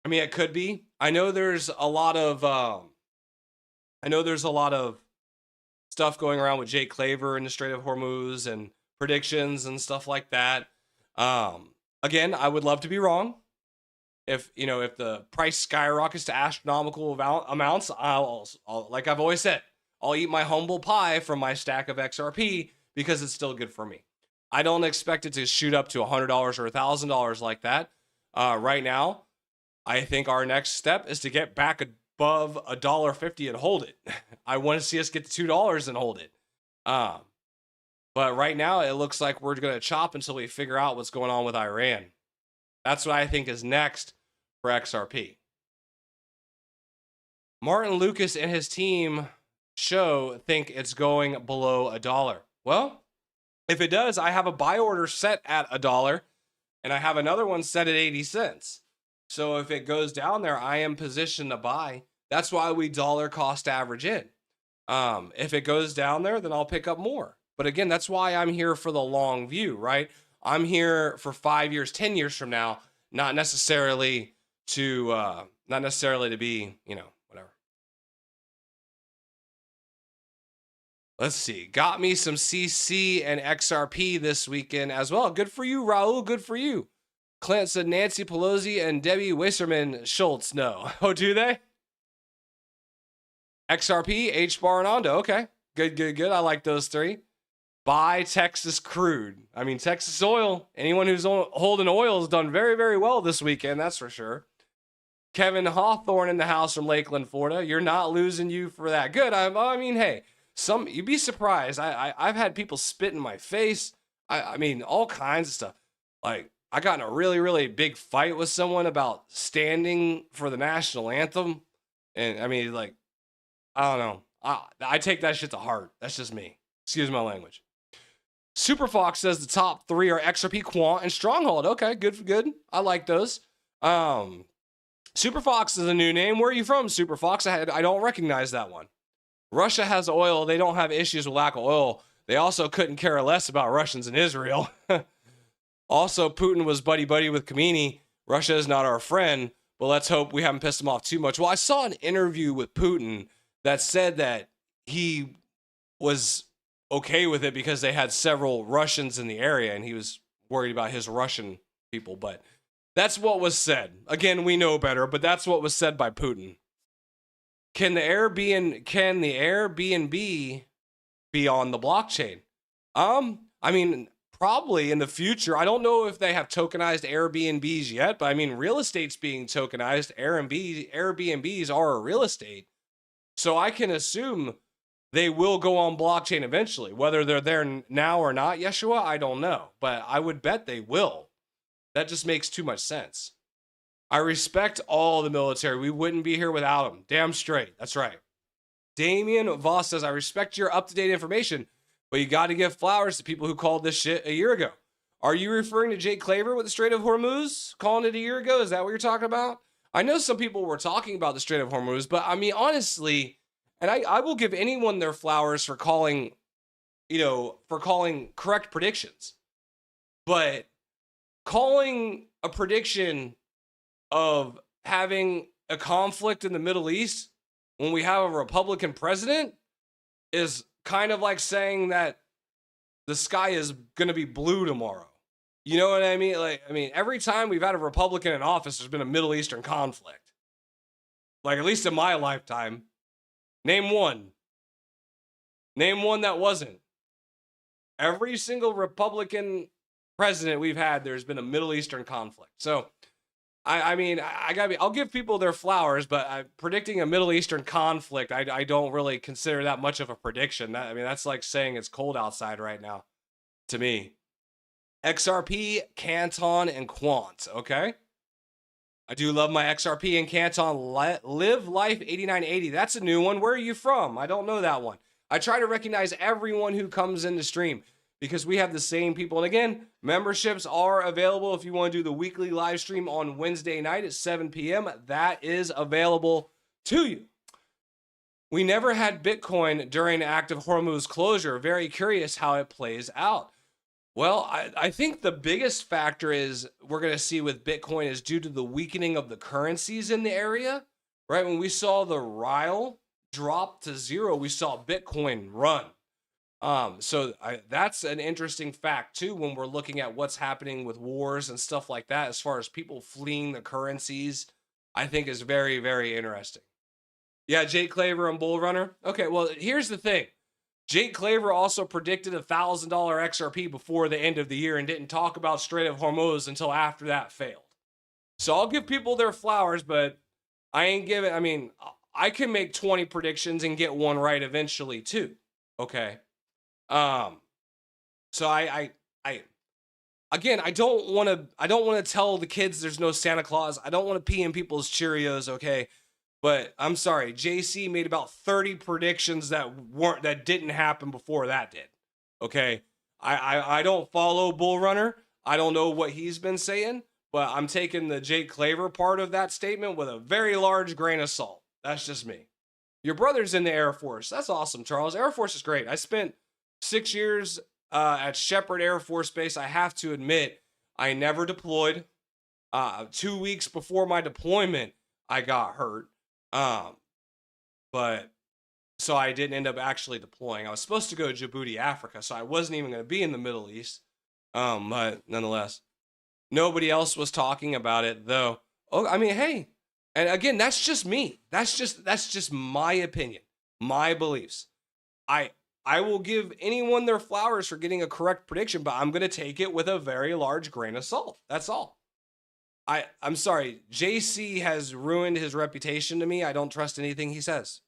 mean, it could be. I know there's a lot of stuff going around with Jake Claver and the Strait of Hormuz and predictions and stuff like that. Again, I would love to be wrong. If the price skyrockets to astronomical amounts, I'll like I've always said, I'll eat my humble pie from my stack of XRP because it's still good for me. I don't expect it to shoot up to $100 or $1,000 like that. Right now, I think our next step is to get back above $1.50 and hold it. I want to see us get to $2 and hold it. But right now, it looks like we're going to chop until we figure out what's going on with Iran. That's what I think is next for XRP. Martin Lucas and his team think it's going below $1. Well, if it does, I have a buy order set at $1 and I have another one set at 80 cents. So if it goes down there, I am positioned to buy. That's why we dollar cost average in. If it goes down there, then I'll pick up more. But again, that's why I'm here for the long view, right? I'm here for 5 years, 10 years from now, not necessarily to be, whatever. Let's see. Got me some CC and XRP this weekend as well. Good for you, Raul. Good for you. Clint said Nancy Pelosi and Debbie Wasserman Schultz. No. Oh, do they? XRP, H-Bar, and Ondo. Okay. Good. I like those three. Buy Texas crude. I mean, Texas oil. Anyone who's holding oil has done very, very well this weekend. That's for sure. Kevin Hawthorne in the house from Lakeland, Florida. You're not losing you for that. Good. I mean, hey, you'd be surprised. I've had people spit in my face. I mean, all kinds of stuff. Like, I got in a really, really big fight with someone about standing for the national anthem. And I mean, like, I don't know. I take that shit to heart. That's just me. Excuse my language. Super Fox says the top three are XRP, Quant, and Stronghold. Okay, good. I like those. Super Fox is a new name. Where are you from, Super Fox? I don't recognize that one. Russia has oil. They don't have issues with lack of oil. They also couldn't care less about Russians in Israel. Also, Putin was buddy-buddy with Khomeini. Russia is not our friend, but let's hope we haven't pissed him off too much. Well, I saw an interview with Putin that said that he was okay with it because they had several Russians in the area and he was worried about his Russian people. But that's what was said. Again, we know better, but that's what was said by Putin. Can the Airbnb be on the blockchain? I mean, probably in the future. I don't know if they have tokenized Airbnbs yet, but I mean, real estate's being tokenized. Airbnbs are a real estate. So I can assume they will go on blockchain eventually. Whether they're there now or not, Yeshua, I don't know. But I would bet they will. That just makes too much sense. I respect all the military. We wouldn't be here without them. Damn straight. That's right. Damian Voss says, I respect your up-to-date information, but you got to give flowers to people who called this shit a year ago. Are you referring to Jake Claver with the Strait of Hormuz calling it a year ago? Is that what you're talking about? I know some people were talking about the Strait of Hormuz, but I mean, honestly, and I will give anyone their flowers for calling correct predictions. But calling a prediction of having a conflict in the Middle East when we have a Republican president is kind of like saying that the sky is going to be blue tomorrow. You know what I mean? Every time we've had a Republican in office, there's been a Middle Eastern conflict. Like, at least in my lifetime. Name one. Name one that wasn't. Every single Republican president we've had, there's been a Middle Eastern conflict. So, I'll give people their flowers, but predicting a Middle Eastern conflict, I don't really consider that much of a prediction. That's like saying it's cold outside right now, to me. XRP, Canton, and Quant, okay? I do love my XRP and Canton. Live Life 8980. That's a new one. Where are you from? I don't know that one. I try to recognize everyone who comes in the stream because we have the same people. And again, memberships are available if you want to do the weekly live stream on Wednesday night at 7 p.m. That is available to you. We never had Bitcoin during active Hormuz closure. Very curious how it plays out. Well, I think the biggest factor is we're going to see with Bitcoin is due to the weakening of the currencies in the area, right? When we saw the Ryle drop to zero, we saw Bitcoin run. That's an interesting fact too, when we're looking at what's happening with wars and stuff like that, as far as people fleeing the currencies, I think is very, very interesting. Yeah, Jake Claver and Bull Runner. Okay, well, here's the thing. Jake Claver also predicted $1,000 XRP before the end of the year and didn't talk about Strait of Hormuz until after that failed. So I'll give people their flowers, but I ain't giving, I can make 20 predictions and get one right eventually too. Okay. So I don't want to tell the kids there's no Santa Claus. I don't want to pee in people's Cheerios. Okay. But I'm sorry, JC made about 30 predictions that didn't happen before that did. Okay. I don't follow Bull Runner. I don't know what he's been saying, but I'm taking the Jake Claver part of that statement with a very large grain of salt. That's just me. Your brother's in the Air Force. That's awesome, Charles. Air Force is great. I spent 6 years at Shepherd Air Force Base. I have to admit, I never deployed. 2 weeks before my deployment, I got hurt. But so I didn't end up actually deploying. I was supposed to go to Djibouti, Africa, so I wasn't even going to be in the Middle East. But nonetheless, nobody else was talking about it though. Oh, hey, and again, that's just me. That's just my opinion, my beliefs. I will give anyone their flowers for getting a correct prediction, but I'm going to take it with a very large grain of salt. That's all. I'm sorry, JC has ruined his reputation to me. I don't trust anything he says.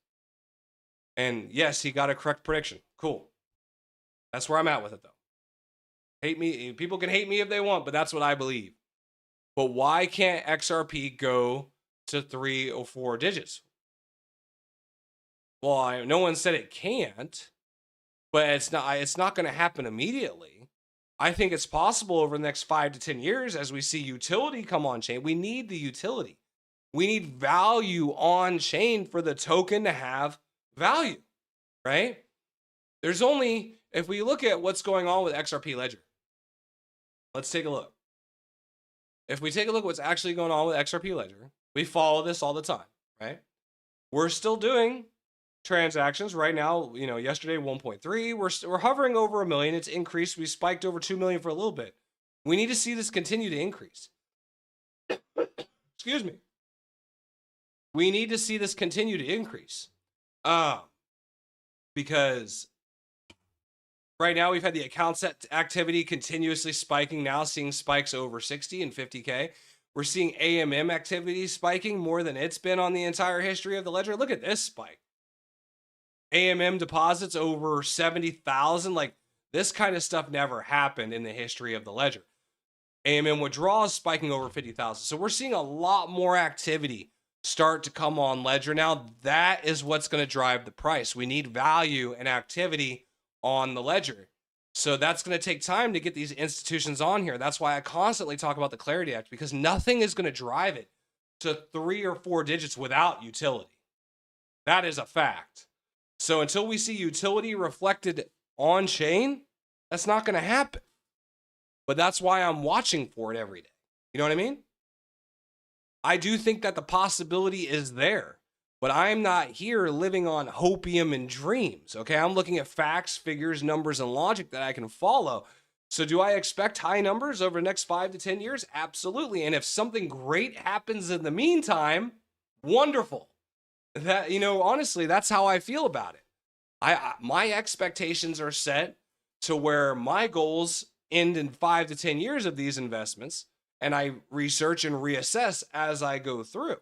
And yes, he got a correct prediction. Cool. That's where I'm at with it, though. Hate me. People can hate me if they want, but that's what I believe. But why can't XRP go to 3 or 4 digits? Well, no one said it can't, but it's not going to happen immediately. I think it's possible over the next 5 to 10 years as we see utility come on chain. We need the utility. We need value on chain for the token to have value. right? There's only, if we look at what's going on with XRP Ledger, let's take a look. If we take a look at what's actually going on with XRP Ledger, we follow this all the time, right? We're still doing transactions right now. You know, yesterday 1.3. We're hovering over 1 million. It's increased. We spiked over 2 million for a little bit. We need to see this continue to increase. Excuse me. We need to see this continue to increase. Because right now we've had the account set activity continuously spiking now, seeing spikes over 60 and 50K. We're seeing AMM activity spiking more than it's been on the entire history of the ledger. Look at this spike. AMM deposits over 70,000. Like, this kind of stuff never happened in the history of the ledger. AMM withdrawals spiking over 50,000. So we're seeing a lot more activity start to come on ledger. Now, that is what's going to drive the price. We need value and activity on the ledger. So that's going to take time to get these institutions on here. That's why I constantly talk about the Clarity Act, because nothing is going to drive it to 3 or 4 digits without utility. That is a fact. So until we see utility reflected on chain, that's not going to happen. But that's why I'm watching for it every day. You know what I mean? I do think that the possibility is there, but I'm not here living on hopium and dreams. Okay, I'm looking at facts, figures, numbers, and logic that I can follow. So do I expect high numbers over the next 5 to 10 years? Absolutely. And if something great happens in the meantime, wonderful. That, you know, honestly, that's how I feel about it. My expectations are set to where my goals end in 5 to 10 years of these investments, and I research and reassess as I go through.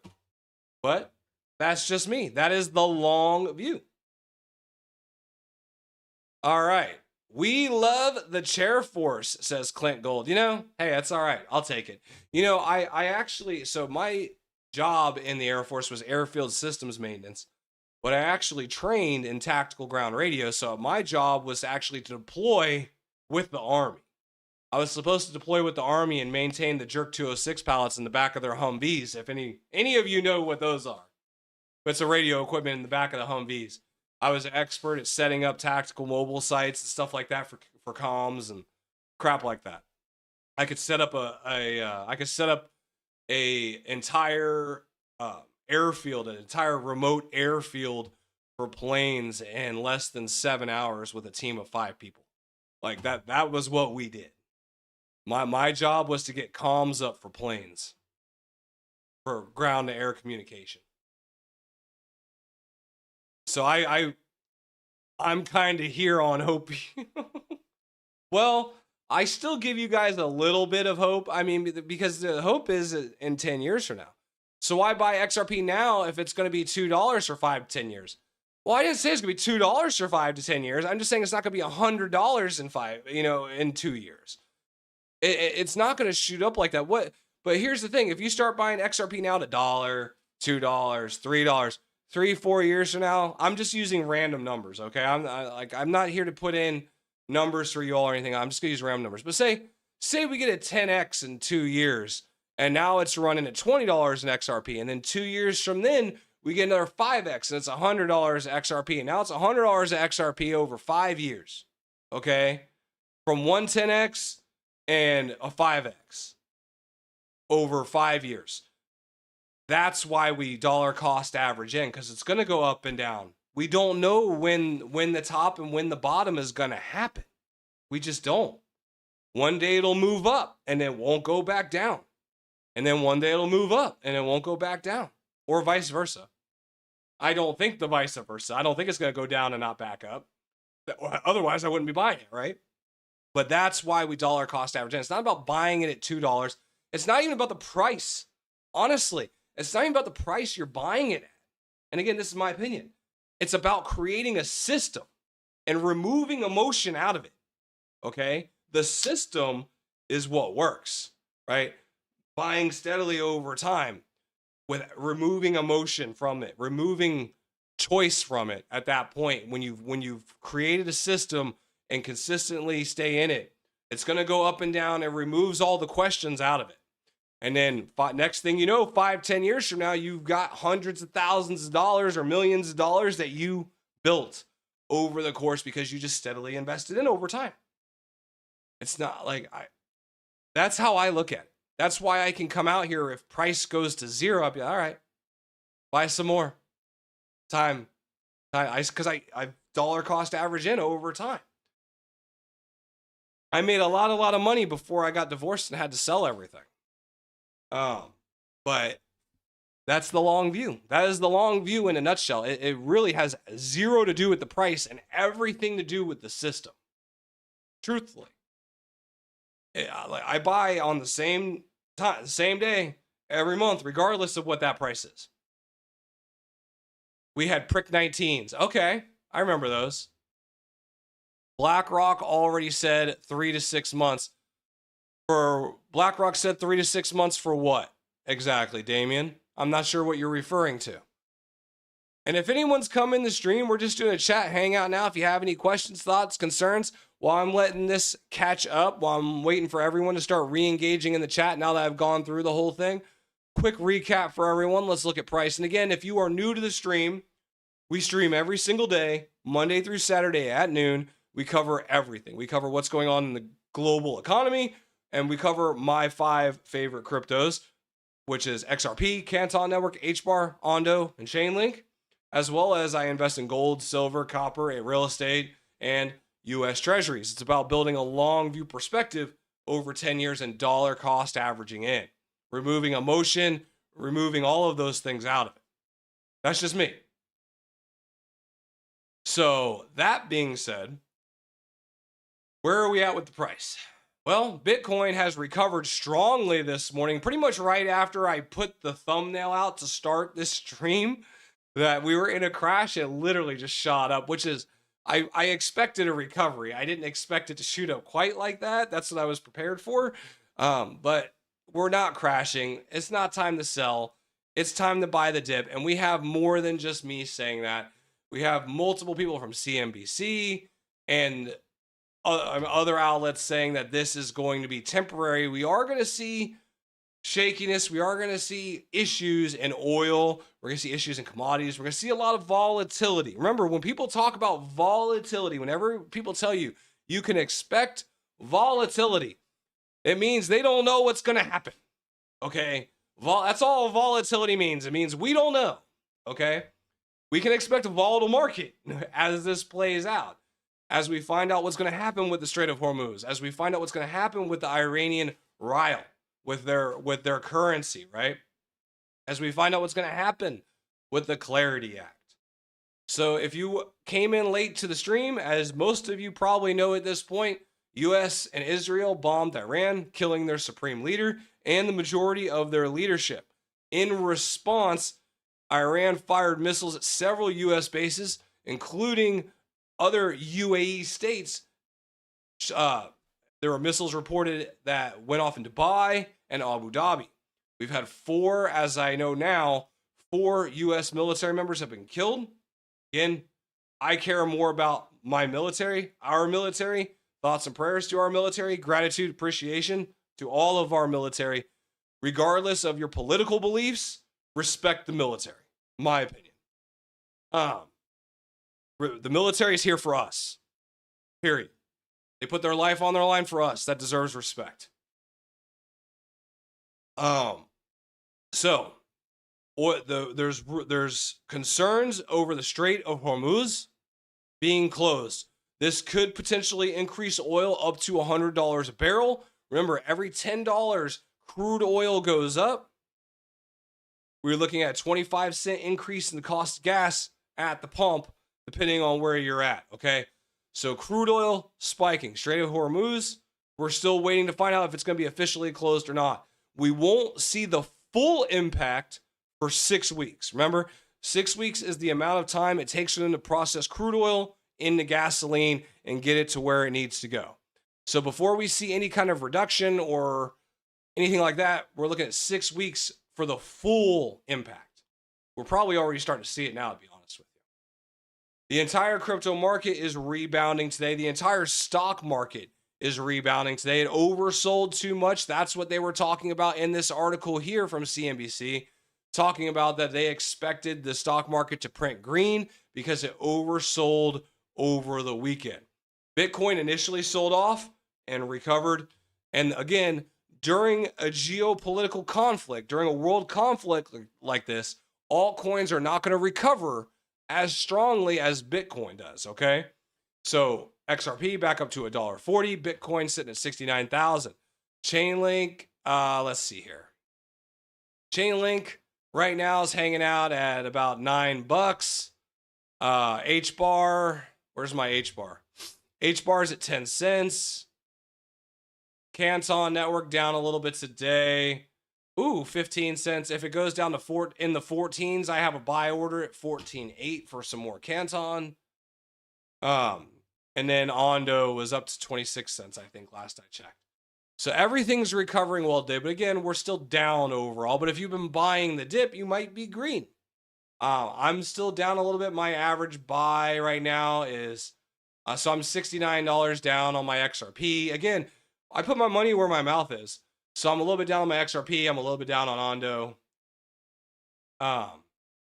But that's just me. That is the long view. All right. We love the chair force, says Clint Gold. You know, hey, that's all right. I'll take it. You know, I actually, so my job in the Air Force was airfield systems maintenance, but I actually trained in tactical ground radio. So my job was actually to deploy with the Army. I was supposed to deploy with the Army and maintain the Jerk 206 pallets in the back of their Humvees. If any of you know what those are, it's a radio equipment in the back of the Humvees. I was an expert at setting up tactical mobile sites and stuff like that for comms and crap like that. I could set up a entire airfield, an entire remote airfield for planes in less than 7 hours with a team of 5 people. Like that was what we did. My job was to get comms up for planes, for ground to air communication. So I'm kind of here on hope. Well, I still give you guys a little bit of hope. I mean, because the hope is in 10 years from now. So why buy XRP now if it's going to be $2 for 5 to 10 years? Well, I didn't say it's going to be $2 for 5 to 10 years. I'm just saying it's not going to be $100 in 2 years. It's not going to shoot up like that. But here's the thing. If you start buying XRP now to $1, $2, $3, 3-4 years from now, I'm just using random numbers. Okay. I'm not here to put in numbers for you all or anything. I'm just going to use random numbers. But say we get a 10x in 2 years, and now it's running at $20 in XRP. And then 2 years from then, we get another 5x, and it's $100 XRP. And now it's $100 XRP over 5 years. Okay. From one 10x and a 5x over 5 years. That's why we dollar cost average in, because it's going to go up and down. We don't know when the top and when the bottom is going to happen. We just don't. One day it'll move up and it won't go back down. And then one day it'll move up and it won't go back down, or vice versa. I don't think the vice versa. I don't think it's going to go down and not back up. Otherwise, I wouldn't be buying it, right? But that's why we dollar cost average in. It's not about buying it at $2. It's not even about the price. Honestly, it's not even about the price you're buying it at. And again, this is my opinion. It's about creating a system and removing emotion out of it. Okay? The system is what works, right? Buying steadily over time with removing emotion from it, removing choice from it at that point. When you've created a system and consistently stay in it, it's going to go up and down and removes all the questions out of it. And then next thing you know, 5-10 years from now, you've got hundreds of thousands of dollars or millions of dollars that you built over the course because you just steadily invested in over time. It's not like that's how I look at it. That's why I can come out here. If price goes to zero, I'll be all right, buy some more. Because I dollar cost average in over time. I made a lot of money before I got divorced and had to sell everything. But that's the long view. That is the long view in a nutshell. It really has zero to do with the price and everything to do with the system. Truthfully, I buy on the same time, same day, every month, regardless of what that price is. We had prick 19s. Okay, I remember those. BlackRock already said 3 to 6 months. For BlackRock said 3 to 6 months for what exactly, Damien? I'm not sure what you're referring to. And if anyone's come in the stream, we're just doing a chat hangout now. If you have any questions, thoughts, concerns, while I'm letting this catch up, while I'm waiting for everyone to start re-engaging in the chat now that I've gone through the whole thing, quick recap for everyone. Let's look at price. And again, if you are new to the stream, we stream every single day, Monday through Saturday at noon. We cover everything. We cover what's going on in the global economy, and we cover my 5 favorite cryptos, which is XRP, Canton Network, HBAR, Ondo, and Chainlink, as well as I invest in gold, silver, copper, and real estate, and U.S. Treasuries. It's about building a long view perspective over 10 years and dollar cost averaging in, removing emotion, removing all of those things out of it. That's just me. So that being said, where are we at with the price? Well, Bitcoin has recovered strongly this morning, pretty much right after I put the thumbnail out to start this stream, that we were in a crash. It literally just shot up, which is, I expected a recovery. I didn't expect it to shoot up quite like that. That's what I was prepared for. But we're not crashing. It's not time to sell. It's time to buy the dip. And we have more than just me saying that. We have multiple people from CNBC and other outlets saying that this is going to be temporary. We are going to see shakiness. We are going to see issues in oil. We're going to see issues in commodities. We're going to see a lot of volatility. Remember, when people talk about volatility, whenever people tell you you can expect volatility, it means they don't know what's going to happen. Okay? That's all volatility means. It means we don't know. Okay? We can expect a volatile market as this plays out. As we find out what's going to happen with the Strait of Hormuz, as we find out what's going to happen with the Iranian rial, with their currency, right? As we find out what's going to happen with the Clarity Act. So if you came in late to the stream, as most of you probably know at this point, US and Israel bombed Iran, killing their supreme leader and the majority of their leadership. In response, Iran fired missiles at several US bases, including other UAE states. There were missiles reported that went off in Dubai and Abu Dhabi. We've had 4, as I know now, 4 U.S. military members have been killed. Again, I care more about my military, our military. Thoughts and prayers to our military. Gratitude, appreciation to all of our military. Regardless of your political beliefs, respect the military. My opinion. The military is here for us. Period. They put their life on their line for us. That deserves respect. So, there's concerns over the Strait of Hormuz being closed. This could potentially increase oil up to $100 a barrel. Remember, every $10 crude oil goes up, we're looking at a 25-cent increase in the cost of gas at the pump, depending on where you're at, okay? So crude oil spiking. Strait of Hormuz, we're still waiting to find out if it's going to be officially closed or not. We won't see the full impact for 6 weeks. Remember, 6 weeks is the amount of time it takes for them to process crude oil into gasoline and get it to where it needs to go. So before we see any kind of reduction or anything like that, we're looking at 6 weeks for the full impact. We're probably already starting to see it now, to be honest with you. The entire crypto market is rebounding today. The entire stock market is rebounding today. It oversold too much. That's what they were talking about in this article here from CNBC, talking about that they expected the stock market to print green because it oversold over the weekend. Bitcoin initially sold off and recovered. And again, during a geopolitical conflict, during a world conflict like this, altcoins are not going to recover as strongly as Bitcoin does, okay? So XRP back up to $1.40, Bitcoin sitting at 69,000. Chainlink, let's see here. Chainlink right now is hanging out at about $9. H-bar, where's my H-bar? H-bar is at 10 cents. Canton Network down a little bit today. Ooh, 15 cents. If it goes down to in the 14s, I have a buy order at 14.8 for some more Canton. And then Ondo was up to 26 cents, I think, last I checked. So everything's recovering well today, but again, we're still down overall. But if you've been buying the dip, you might be green. I'm still down a little bit. My average buy right now is, so I'm $69 down on my XRP. Again, I put my money where my mouth is. So I'm a little bit down on my XRP. I'm a little bit down on Ondo.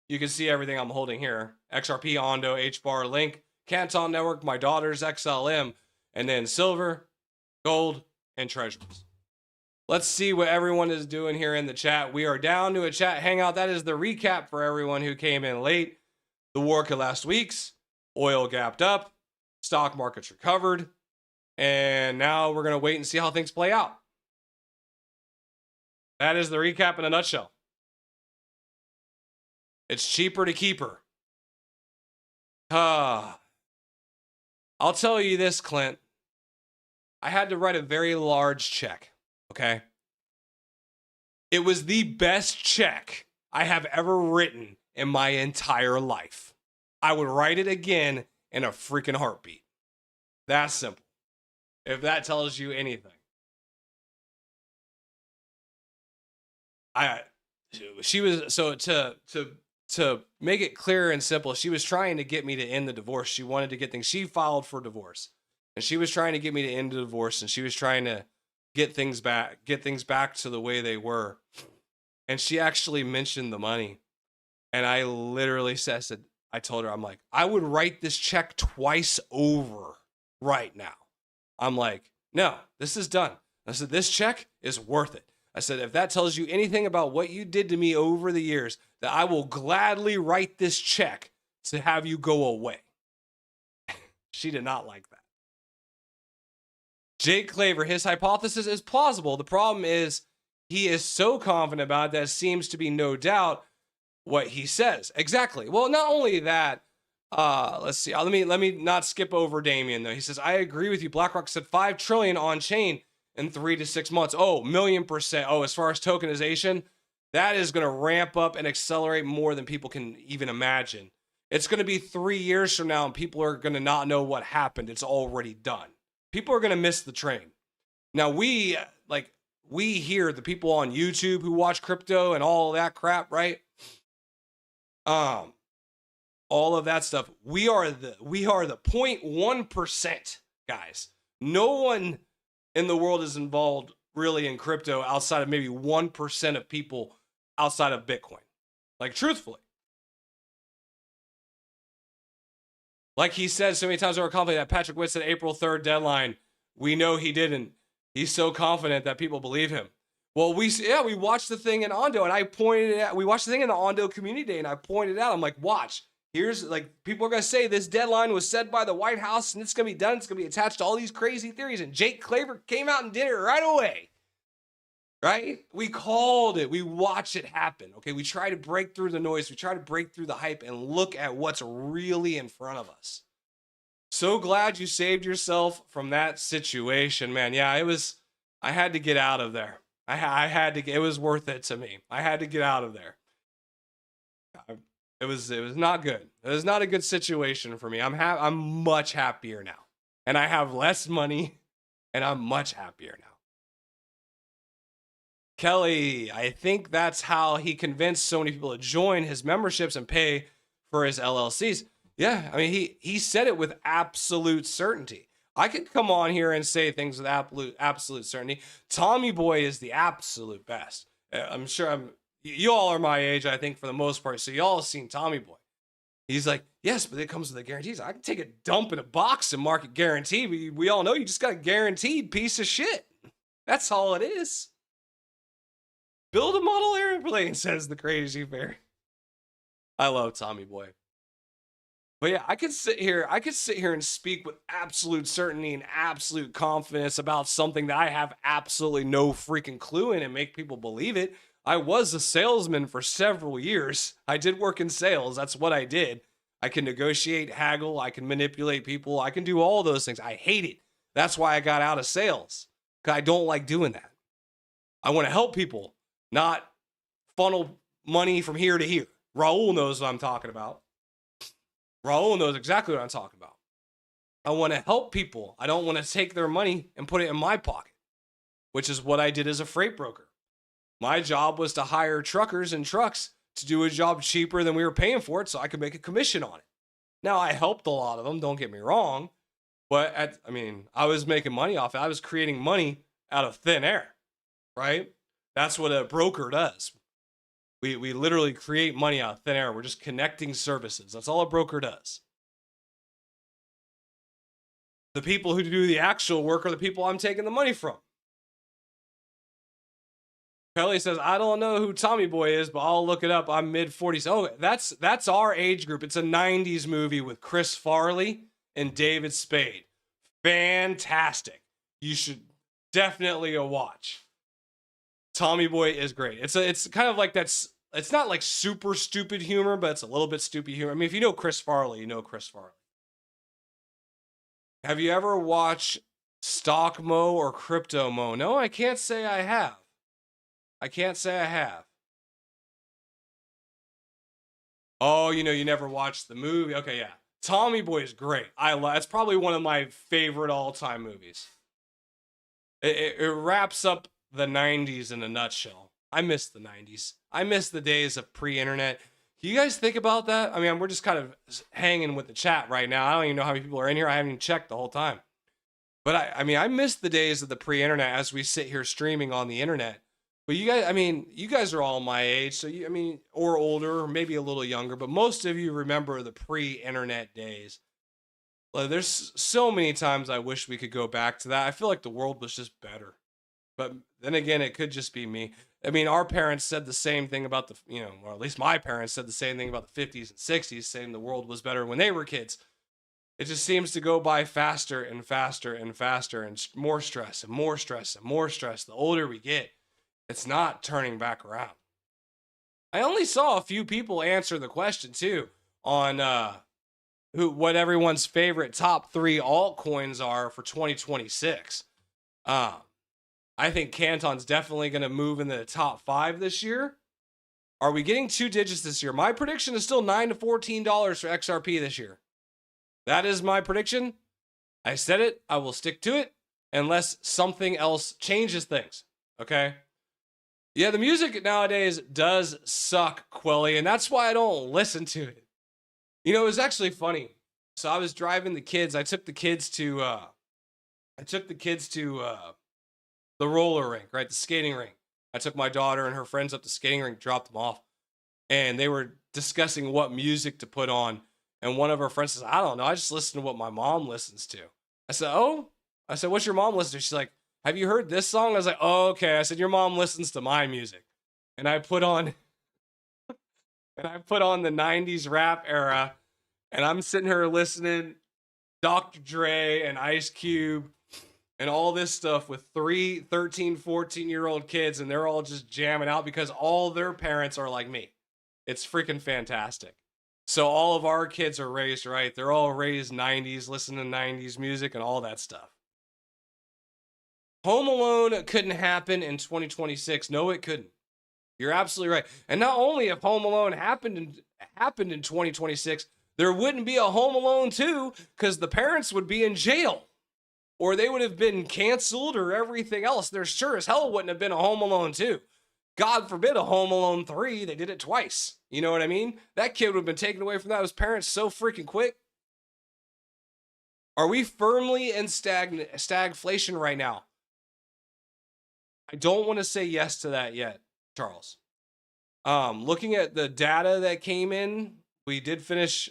You can see everything I'm holding here. XRP, Ondo, H-bar, Link, Canton Network, my daughter's XLM, and then silver, gold, and treasuries. Let's see what everyone is doing here in the chat. We are down to a chat hangout. That is the recap for everyone who came in late. The war could last weeks. Oil gapped up. Stock markets recovered. And now we're going to wait and see how things play out. That is the recap in a nutshell. It's cheaper to keep her. I'll tell you this, Clint. I had to write a very large check, okay? It was the best check I have ever written in my entire life. I would write it again in a freaking heartbeat. That's simple. If that tells you anything. She was, so to make it clear and simple, she was trying to get me to end the divorce. She wanted to get things, she filed for divorce. And she was trying to get me to end the divorce, and she was trying to get things back to the way they were. And she actually mentioned the money. And I literally said, I told her, I'm like, I would write this check twice over right now. I'm like, no, this is done. I said, this check is worth it. I said, if that tells you anything about what you did to me over the years, that I will gladly write this check to have you go away. She did not like that. Jake Claver, his hypothesis is plausible. The problem is he is so confident about it that it seems to be no doubt what he says. Exactly. Well, not only that, let's see. Let me not skip over Damien though. He says, I agree with you. BlackRock said 5 trillion on chain in 3 to 6 months. Oh, 1,000,000%. Oh, as far as tokenization, that is going to ramp up and accelerate more than people can even imagine. It's going to be 3 years from now and people are going to not know what happened. It's already done. People are going to miss the train. Now we hear the people on YouTube who watch crypto and all of that crap, right? All of that stuff. We are the 0.1%, guys. No one in the world is involved really in crypto outside of maybe 1% of people outside of Bitcoin. Like, truthfully. Like he said so many times over conflict that Patrick Witt said April 3rd deadline. We know he didn't. He's so confident that people believe him. Well, we watched the thing in Ondo and I pointed it out. We watched the thing in the Ondo community day and I pointed out. I'm like, watch. Here's, like, people are going to say this deadline was set by the White House and it's going to be done. It's going to be attached to all these crazy theories. And Jake Claver came out and did it right away. Right? We called it. We watched it happen. Okay. We try to break through the noise. We try to break through the hype and look at what's really in front of us. So glad you saved yourself from that situation, man. Yeah, I had to get out of there. I had to, it was worth it to me. I had to get out of there. It was not good. It was not a good situation for me. I'm much happier now. And I have less money and I'm much happier now. Kelly, I think that's how he convinced so many people to join his memberships and pay for his LLCs. Yeah, I mean, he said it with absolute certainty. I could come on here and say things with absolute certainty. Tommy Boy is the absolute best. I'm sure you all are my age, I think, for the most part. So y'all have seen Tommy Boy. He's like, yes, but it comes with a guarantee. I can take a dump in a box and mark it guaranteed. We all know you just got a guaranteed piece of shit. That's all it is. Build a model airplane, says the crazy bear. I love Tommy Boy. But yeah, I could sit here and speak with absolute certainty and absolute confidence about something that I have absolutely no freaking clue in and make people believe it. I was a salesman for several years. I did work in sales. That's what I did. I can negotiate, haggle, I can manipulate people. I can do all those things. I hate it. That's why I got out of sales. Because I don't like doing that. I want to help people, not funnel money from here to here. Raul knows what I'm talking about. Raul knows exactly what I'm talking about. I want to help people. I don't want to take their money and put it in my pocket, which is what I did as a freight broker. My job was to hire truckers and trucks to do a job cheaper than we were paying for it so I could make a commission on it. Now, I helped a lot of them, don't get me wrong, but I was making money off it. I was creating money out of thin air, right? That's what a broker does. We literally create money out of thin air. We're just connecting services. That's all a broker does. The people who do the actual work are the people I'm taking the money from. Kelly says, I don't know who Tommy Boy is, but I'll look it up. I'm mid-40s. Oh, that's our age group. It's a 90s movie with Chris Farley and David Spade. Fantastic. You should definitely watch. Tommy Boy is great. It's kind of like it's not like super stupid humor, but it's a little bit stupid humor. I mean, if you know Chris Farley, you know Chris Farley. Have you ever watched Stock Mo or Crypto Mo? No, I can't say I have. Oh, you never watched the movie. Okay, yeah. Tommy Boy is great. It's probably one of my favorite all-time movies. It wraps up the 90s in a nutshell. I miss the 90s. I miss the days of pre-internet. Do you guys think about that? I mean, we're just kind of hanging with the chat right now. I don't even know how many people are in here. I haven't even checked the whole time. But I miss the days of the pre-internet as we sit here streaming on the internet. But you guys are all my age, so or older, or maybe a little younger, but most of you remember the pre-internet days. Like, there's so many times I wish we could go back to that. I feel like the world was just better. But then again, it could just be me. I mean, our parents said the same thing about or at least my parents said the same thing about the 50s and 60s, saying the world was better when they were kids. It just seems to go by faster and faster and faster, and more stress and more stress and more stress. The older we get, it's not turning back around. I only saw a few people answer the question too on what everyone's favorite top 3 altcoins are for 2026. I think Canton's definitely going to move into the top 5 this year. Are we getting 2 digits this year? My prediction is still $9 to $14 for XRP this year. That is my prediction. I said it. I will stick to it unless something else changes things. Okay? Yeah, the music nowadays does suck, Quelly, and that's why I don't listen to it. It was actually funny. So I was driving the kids. I took the kids to the roller rink, right? The skating rink. I took my daughter and her friends up the skating rink, dropped them off, and they were discussing what music to put on. And one of her friends says, I don't know. I just listen to what my mom listens to. I said, oh? I said, what's your mom listen to? She's like, have you heard this song? I was like, oh, okay. I said, your mom listens to my music. And I put on the 90s rap era, and I'm sitting here listening Dr. Dre and Ice Cube and all this stuff with 13, 14-year-old kids, and they're all just jamming out because all their parents are like me. It's freaking fantastic. So all of our kids are raised right. They're all raised 90s, listening to 90s music and all that stuff. Home Alone couldn't happen in 2026. No, it couldn't. You're absolutely right. And not only if Home Alone happened in 2026, there wouldn't be a Home Alone 2 because the parents would be in jail, or they would have been canceled, or everything else. There sure as hell wouldn't have been a Home Alone 2. God forbid a Home Alone 3. They did it twice. You know what I mean? That kid would have been taken away from that his parents so freaking quick. Are we firmly in stagflation right now? I don't want to say yes to that yet, Charles. Looking at the data that came in, we did finish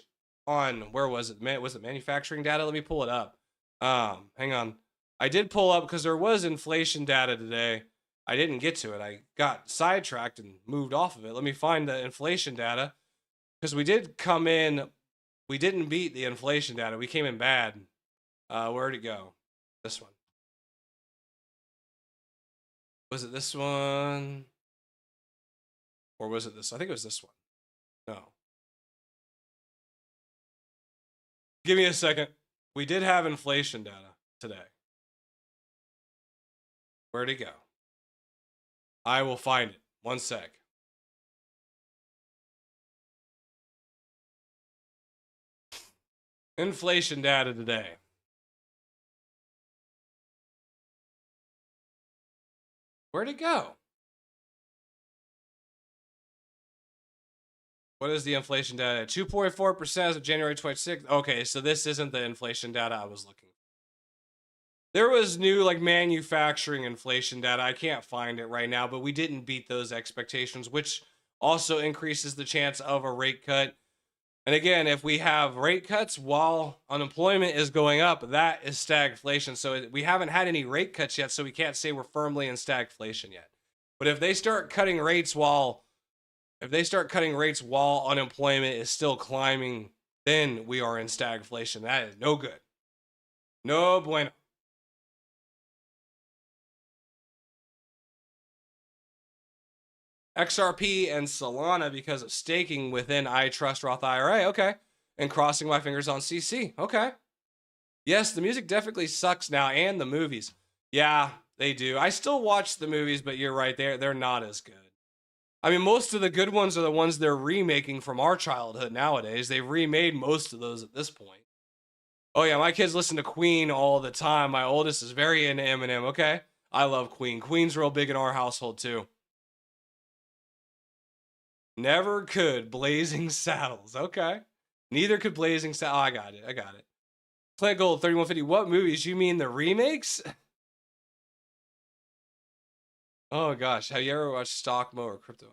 on, where was it? Was it manufacturing data? Let me pull it up. Hang on. I did pull up because there was inflation data today. I didn't get to it. I got sidetracked and moved off of it. Let me find the inflation data because we did come in. We didn't beat the inflation data. We came in bad. Where'd it go? This one. Was it this one? Or was it this? I think it was this one. No. Give me a second. We did have inflation data today. Where'd it go? I will find it. One sec. Inflation data today. Where'd it go? What is the inflation data? 2.4% as of January 26th. Okay, so this isn't the inflation data I was looking for. There was new like manufacturing inflation data. I can't find it right now, but we didn't beat those expectations, which also increases the chance of a rate cut. And again, if we have rate cuts while unemployment is going up, that is stagflation. So we haven't had any rate cuts yet, so we can't say we're firmly in stagflation yet. But if they start cutting rates while unemployment is still climbing, then we are in stagflation. That is no good. No bueno. XRP and Solana because of staking within I Trust Roth IRA. Okay. And crossing my fingers on CC. Okay. Yes, the music definitely sucks now, and the movies. Yeah, they do. I still watch the movies, but you're right. They're not as good. I mean, most of the good ones are the ones they're remaking from our childhood nowadays. They've remade most of those at this point. Oh yeah, my kids listen to Queen all the time. My oldest is very into Eminem. Okay. I love Queen. Queen's real big in our household too. Never could Blazing Saddles. Okay. Neither could Blazing Saddles. Oh, I got it. Plant Gold 3150. What movies? You mean the remakes? Oh gosh. Have you ever watched Stock Mo or Crypto?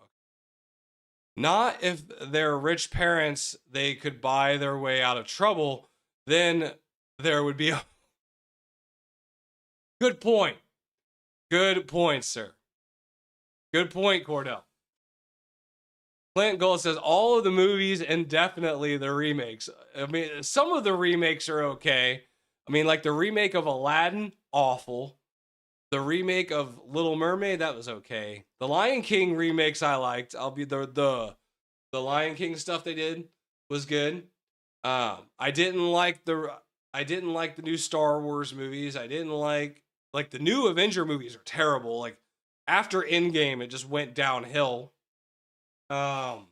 Not if they're rich parents, they could buy their way out of trouble. Then there would be a... Good point. Good point, sir. Good point, Cordell. Plant Gold says all of the movies and definitely the remakes. I mean, some of the remakes are okay. I mean, like the remake of Aladdin, awful. The remake of Little Mermaid, that was okay. The Lion King remakes I liked. I'll be the Lion King stuff they did was good. I didn't like the new Star Wars movies. I didn't like the new Avenger movies are terrible. Like after Endgame, it just went downhill. Trying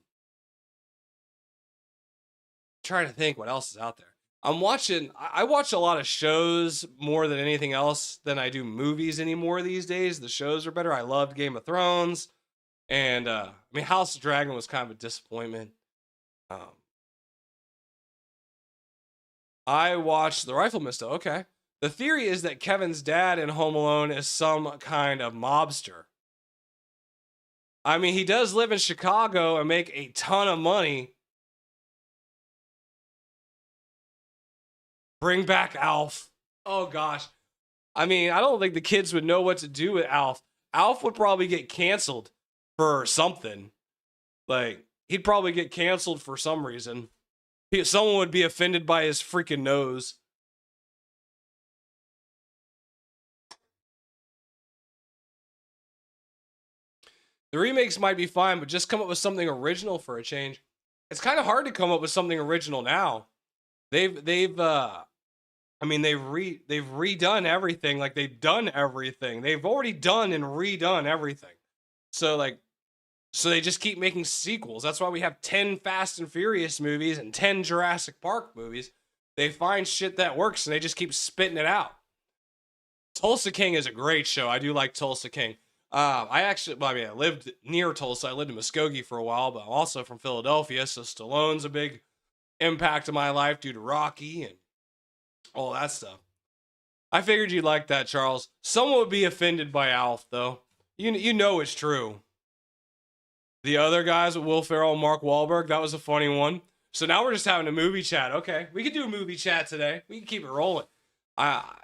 to think what else is out there. I watch a lot of shows more than anything else than I do movies anymore these days. The shows are better. I loved Game of Thrones. And I mean House of Dragon was kind of a disappointment. I watched The Rifleman still. Okay. The theory is that Kevin's dad in Home Alone is some kind of mobster. I mean, he does live in Chicago and make a ton of money. Bring back Alf. Oh, gosh. I mean, I don't think the kids would know what to do with Alf. Alf would probably get canceled for something. Like, he'd probably get canceled for some reason. Someone would be offended by his freaking nose. The remakes might be fine, but just come up with something original for a change. It's kind of hard to come up with something original now. They've redone everything. Like they've done everything. They've already done and redone everything. So they just keep making sequels. That's why we have 10 Fast and Furious movies and 10 Jurassic Park movies. They find shit that works and they just keep spitting it out. Tulsa King is a great show. I do like Tulsa King. I lived near Tulsa. I lived in Muskogee for a while, but I'm also from Philadelphia, so Stallone's a big impact in my life due to Rocky and all that stuff. I figured you'd like that, Charles. Someone would be offended by Alf, though. You know it's true. The other guys with Will Ferrell and Mark Wahlberg, that was a funny one. So now we're just having a movie chat. Okay, we can do a movie chat today. We can keep it rolling.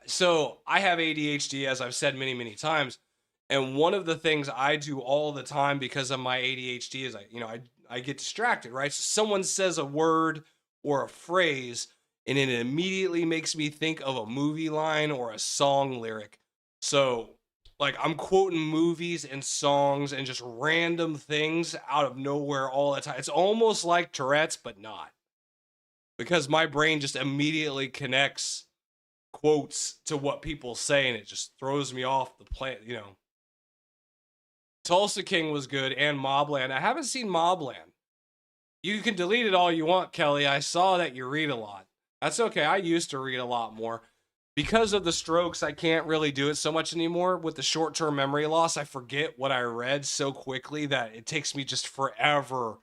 So I have ADHD, as I've said many, many times. And one of the things I do all the time because of my ADHD is I get distracted, right? So someone says a word or a phrase and it immediately makes me think of a movie line or a song lyric. So like I'm quoting movies and songs and just random things out of nowhere all the time. It's almost like Tourette's, but not. Because my brain just immediately connects quotes to what people say and it just throws me off the plan, Tulsa King was good and Mobland. I haven't seen Mobland. You can delete it all you want, Kelly. I saw that you read a lot. That's okay. I used to read a lot more. Because of the strokes, I can't really do it so much anymore. With the short-term memory loss, I forget what I read so quickly that it takes me just forever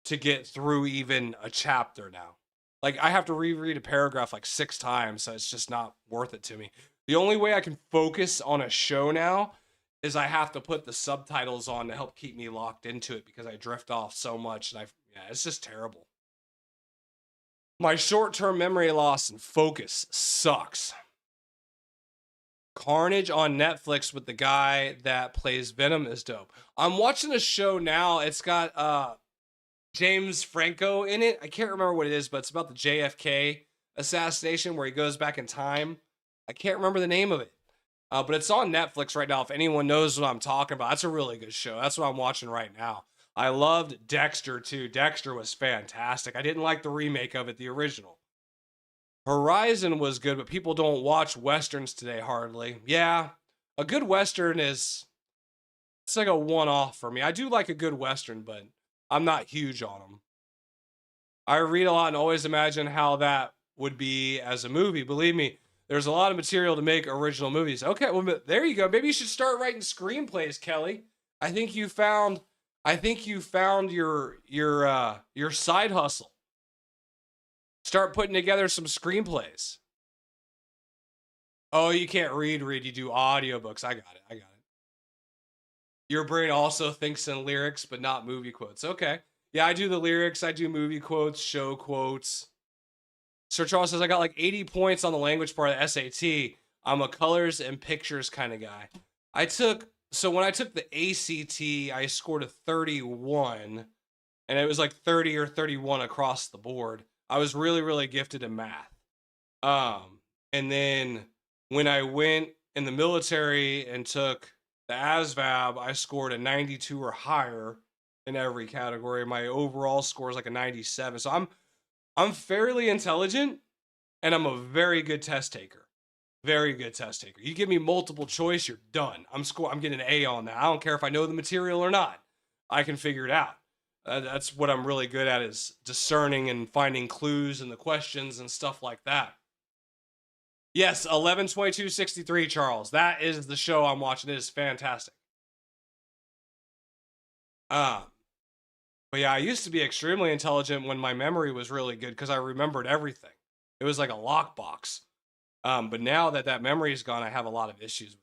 to get through even a chapter now. Like, I have to reread a paragraph like 6 times, so it's just not worth it to me. The only way I can focus on a show now is I have to put the subtitles on to help keep me locked into it because I drift off so much. And it's just terrible. My short-term memory loss and focus sucks. Carnage on Netflix with the guy that plays Venom is dope. I'm watching a show now. It's got James Franco in it. I can't remember what it is, but it's about the JFK assassination where he goes back in time. I can't remember the name of it. But it's on Netflix right now. If anyone knows what I'm talking about, that's a really good show. That's what I'm watching right now. I loved Dexter too. Dexter was fantastic. I didn't like the remake of it, the original. Horizon was good, but people don't watch Westerns today hardly. Yeah, a good Western it's like a one-off for me. I do like a good Western, but I'm not huge on them. I read a lot and always imagine how that would be as a movie. Believe me, there's a lot of material to make original movies. Okay, well, there you go. Maybe you should start writing screenplays, Kelly. I think you found your side hustle. Start putting together some screenplays. Oh, you can't read. You do audiobooks. I got it. Your brain also thinks in lyrics, but not movie quotes. Okay. Yeah, I do the lyrics. I do movie quotes, show quotes. Sir Charles says, I got like 80 points on the language part of the SAT. I'm a colors and pictures kind of guy. So when I took the ACT, I scored a 31, and it was like 30 or 31 across the board. I was really, really gifted in math. And then when I went in the military and took the ASVAB, I scored a 92 or higher in every category. My overall score is like a 97. So I'm fairly intelligent, and I'm a very good test taker. Very good test taker. You give me multiple choice, you're done. I'm getting an A on that. I don't care if I know the material or not. I can figure it out. That's what I'm really good at, is discerning and finding clues in the questions and stuff like that. Yes, 11/22/63, Charles. That is the show I'm watching. It is fantastic. But yeah, I used to be extremely intelligent when my memory was really good because I remembered everything. It was like a lockbox. But now that memory is gone, I have a lot of issues with it.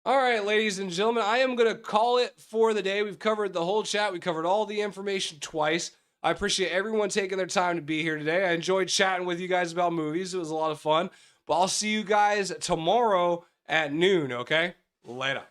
All right, ladies and gentlemen, I am going to call it for the day. We've covered the whole chat. We covered all the information twice. I appreciate everyone taking their time to be here today. I enjoyed chatting with you guys about movies. It was a lot of fun. But I'll see you guys tomorrow at noon, okay? Later.